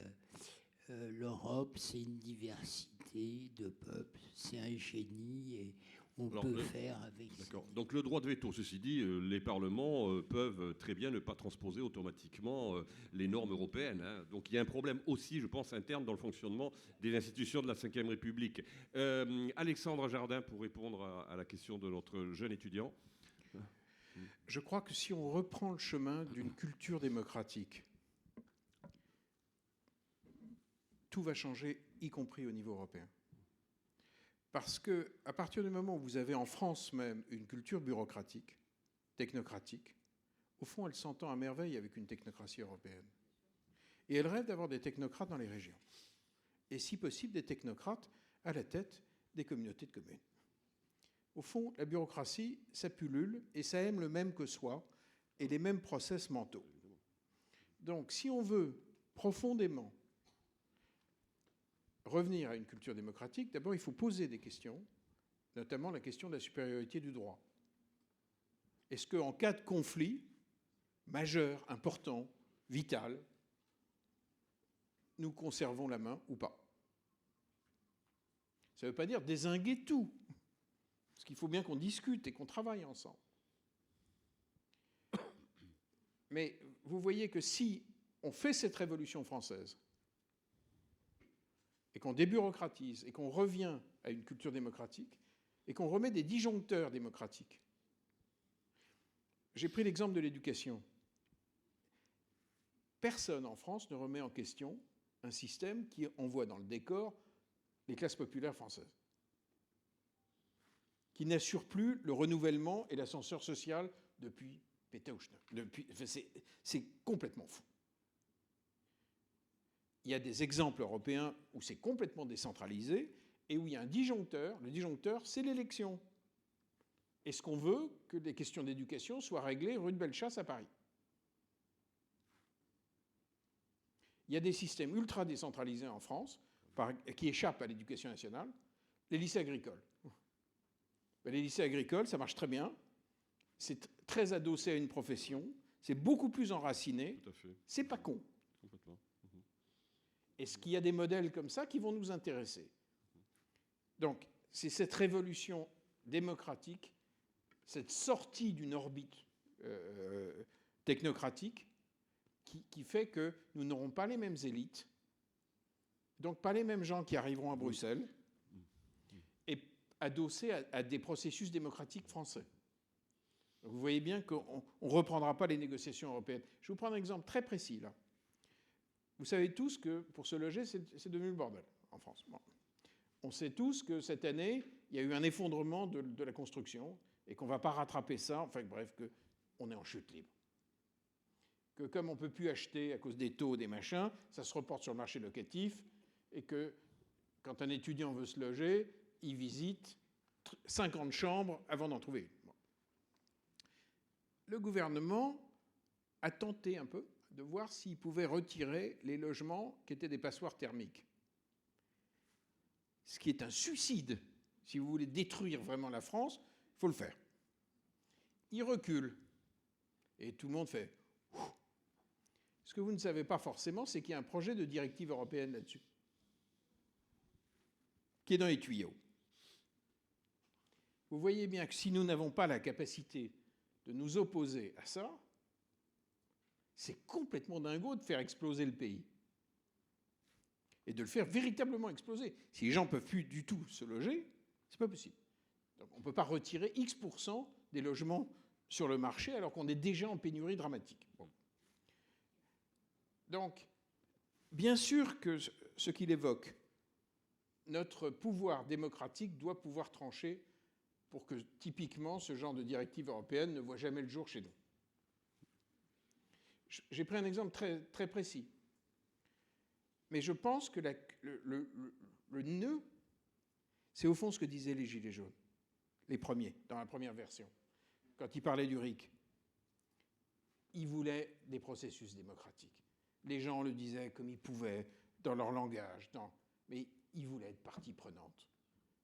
l'Europe, c'est une diversité de peuples, c'est un génie et on peut faire avec ça. D'accord. Donc le droit de veto, ceci dit, les parlements peuvent très bien ne pas transposer automatiquement les normes européennes. Hein. Donc il y a un problème aussi, je pense, interne dans le fonctionnement des institutions de la Ve République. Alexandre Jardin, pour répondre à la question de notre jeune étudiant. Je crois que si on reprend le chemin d'une culture démocratique, tout va changer, y compris au niveau européen. Parce qu'à partir du moment où vous avez en France même une culture bureaucratique, technocratique, au fond, elle s'entend à merveille avec une technocratie européenne. Et elle rêve d'avoir des technocrates dans les régions. Et si possible, des technocrates à la tête des communautés de communes. Au fond, la bureaucratie, ça pullule et ça aime le même que soi et les mêmes process mentaux. Donc, si on veut profondément revenir à une culture démocratique, d'abord, il faut poser des questions, notamment la question de la supériorité du droit. Est-ce qu'en cas de conflit majeur, important, vital, nous conservons la main ou pas? Ça ne veut pas dire dézinguer tout, parce qu'il faut bien qu'on discute et qu'on travaille ensemble. Mais vous voyez que si on fait cette révolution française, et qu'on débureaucratise, et qu'on revient à une culture démocratique, et qu'on remet des disjoncteurs démocratiques. J'ai pris l'exemple de l'éducation. Personne en France ne remet en question un système qui envoie dans le décor les classes populaires françaises, qui n'assure plus le renouvellement et l'ascenseur social depuis Pétaouchna. C'est complètement fou. Il y a des exemples européens où c'est complètement décentralisé et où il y a un disjoncteur. Le disjoncteur, c'est l'élection. Est-ce qu'on veut que les questions d'éducation soient réglées rue de Bellechasse à Paris? Il y a des systèmes ultra décentralisés en France qui échappent à l'éducation nationale. Les lycées agricoles. Les lycées agricoles, ça marche très bien. C'est très adossé à une profession. C'est beaucoup plus enraciné. Tout à fait. C'est pas con. Complètement. Est-ce qu'il y a des modèles comme ça qui vont nous intéresser? Donc, c'est cette révolution démocratique, cette sortie d'une orbite technocratique qui fait que nous n'aurons pas les mêmes élites, donc pas les mêmes gens qui arriveront à Bruxelles, et adossés à des processus démocratiques français. Donc vous voyez bien qu'on ne reprendra pas les négociations européennes. Je vais vous prendre un exemple très précis, là. Vous savez tous que pour se loger, c'est devenu le bordel en France. Bon. On sait tous que cette année, il y a eu un effondrement de la construction et qu'on ne va pas rattraper ça, enfin bref, qu'on est en chute libre. Que comme on ne peut plus acheter à cause des taux, des machins, ça se reporte sur le marché locatif et que quand un étudiant veut se loger, il visite 50 chambres avant d'en trouver une. Bon. Le gouvernement a tenté un peu de voir s'il pouvait retirer les logements qui étaient des passoires thermiques. Ce qui est un suicide. Si vous voulez détruire vraiment la France, il faut le faire. Il recule. Et tout le monde fait « Ouf ». Ce que vous ne savez pas forcément, c'est qu'il y a un projet de directive européenne là-dessus, qui est dans les tuyaux. Vous voyez bien que si nous n'avons pas la capacité de nous opposer à ça, c'est complètement dingo de faire exploser le pays. Et de le faire véritablement exploser. Si les gens ne peuvent plus du tout se loger, ce n'est pas possible. Donc on ne peut pas retirer X% des logements sur le marché alors qu'on est déjà en pénurie dramatique. Bon. Donc, bien sûr que ce qu'il évoque, notre pouvoir démocratique doit pouvoir trancher pour que, typiquement, ce genre de directive européenne ne voit jamais le jour chez nous. J'ai pris un exemple très, très précis. Mais je pense que le nœud, c'est au fond ce que disaient les Gilets jaunes, les premiers, dans la première version, quand ils parlaient du RIC. Ils voulaient des processus démocratiques. Les gens le disaient comme ils pouvaient, dans leur langage, mais ils voulaient être partie prenante.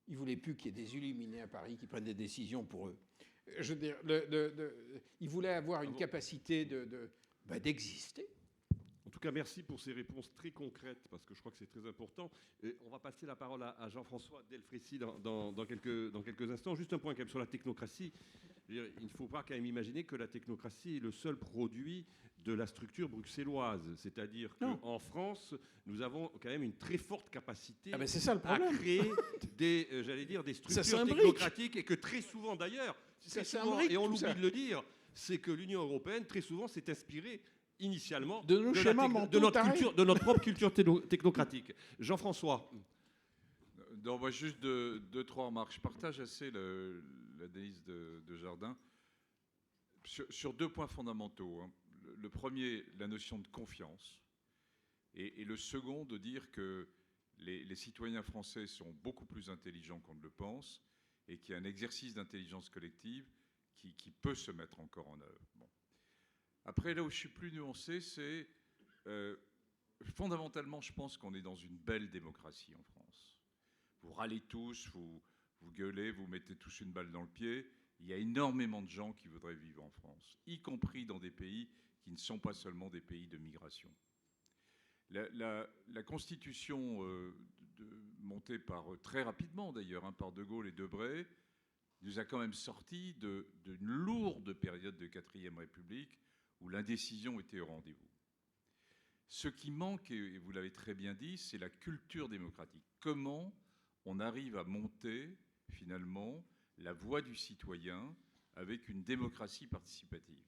Ils ne voulaient plus qu'il y ait des illuminés à Paris qui prennent des décisions pour eux. Je veux dire, ils voulaient avoir une capacité d'exister. En tout cas, merci pour ces réponses très concrètes, parce que je crois que c'est très important. Et on va passer la parole à Jean-François Delfrécy dans quelques instants. Juste un point quand même sur la technocratie. Je veux dire, il ne faut pas quand même imaginer que la technocratie est le seul produit de la structure bruxelloise. C'est-à-dire qu'en France, nous avons quand même une très forte capacité c'est ça, le problème. à créer des structures s'imbrique. technocratiques, et que très souvent d'ailleurs, Ça très souvent, s'imbrique, et on tout oublie ça. de le dire, c'est que l'Union européenne très souvent s'est inspirée initialement De nos schémas mentaux de notre tarés. culture, de notre propre culture technocratique. Jean-François. Non, moi, juste deux, trois remarques. Je partage assez l'analyse de Jardin sur 2 points fondamentaux. Hein. Le premier, la notion de confiance. Et le second, de dire que les citoyens français sont beaucoup plus intelligents qu'on ne le pense, et qu'il y a un exercice d'intelligence collective qui peut se mettre encore en œuvre. Bon. Après, là où je suis plus nuancé, c'est fondamentalement, je pense qu'on est dans une belle démocratie en France. Vous râlez tous, vous gueulez, vous mettez tous une balle dans le pied. Il y a énormément de gens qui voudraient vivre en France, y compris dans des pays qui ne sont pas seulement des pays de migration. La constitution montée très rapidement d'ailleurs, par De Gaulle et Debré, nous a quand même sorti d'une lourde période de 4e République où l'indécision était au rendez-vous. Ce qui manque, et vous l'avez très bien dit, c'est la culture démocratique. Comment on arrive à monter, finalement, la voix du citoyen avec une démocratie participative.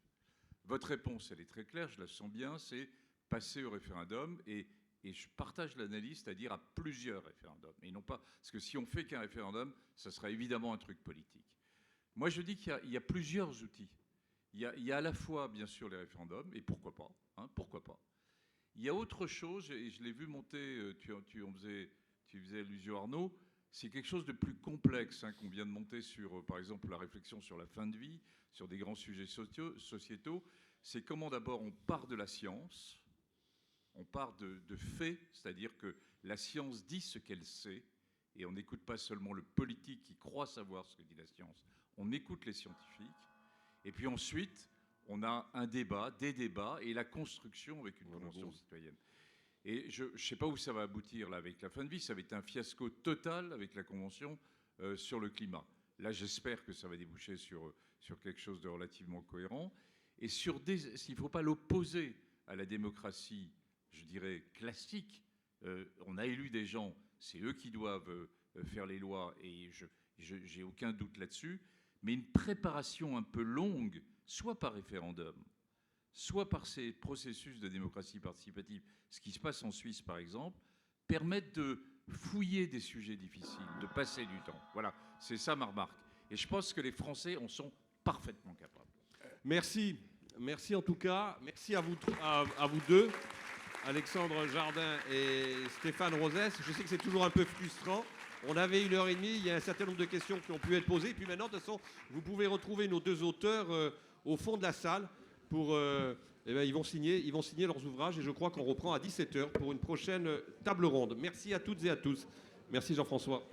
Votre réponse, elle est très claire, je la sens bien, c'est passer au référendum, et je partage l'analyse, c'est-à-dire à plusieurs référendums. Et non pas, parce que si on fait qu'un référendum, ça sera évidemment un truc politique. Moi, je dis qu'il y a plusieurs outils. Il y a à la fois, bien sûr, les référendums, et pourquoi pas, pourquoi pas. Il y a autre chose, et je l'ai vu monter, tu faisais allusion, Arnaud, c'est quelque chose de plus complexe qu'on vient de monter sur, par exemple, la réflexion sur la fin de vie, sur des grands sujets sociétaux. C'est comment d'abord on part de la science, on part de faits, c'est-à-dire que la science dit ce qu'elle sait, et on n'écoute pas seulement le politique qui croit savoir ce que dit la science, on écoute les scientifiques. Et puis ensuite, on a un débat, des débats, et la construction avec une convention citoyenne. Et je ne sais pas où ça va aboutir là, avec la fin de vie. Ça va être un fiasco total avec la convention sur le climat. Là, j'espère que ça va déboucher sur quelque chose de relativement cohérent. Et s'il ne faut pas l'opposer à la démocratie, je dirais, classique, on a élu des gens, c'est eux qui doivent faire les lois, et je n'ai aucun doute là-dessus. Mais une préparation un peu longue, soit par référendum, soit par ces processus de démocratie participative, ce qui se passe en Suisse par exemple, permettent de fouiller des sujets difficiles, de passer du temps. Voilà, c'est ça ma remarque. Et je pense que les Français en sont parfaitement capables. Merci. Merci en tout cas. Merci à vous deux, Alexandre Jardin et Stéphane Rosès. Je sais que c'est toujours un peu frustrant. On avait 1h30, il y a un certain nombre de questions qui ont pu être posées. Et puis maintenant, de toute façon, vous pouvez retrouver nos 2 auteurs au fond de la salle. Ils vont signer leurs ouvrages, et je crois qu'on reprend à 17h pour une prochaine table ronde. Merci à toutes et à tous. Merci Jean-François.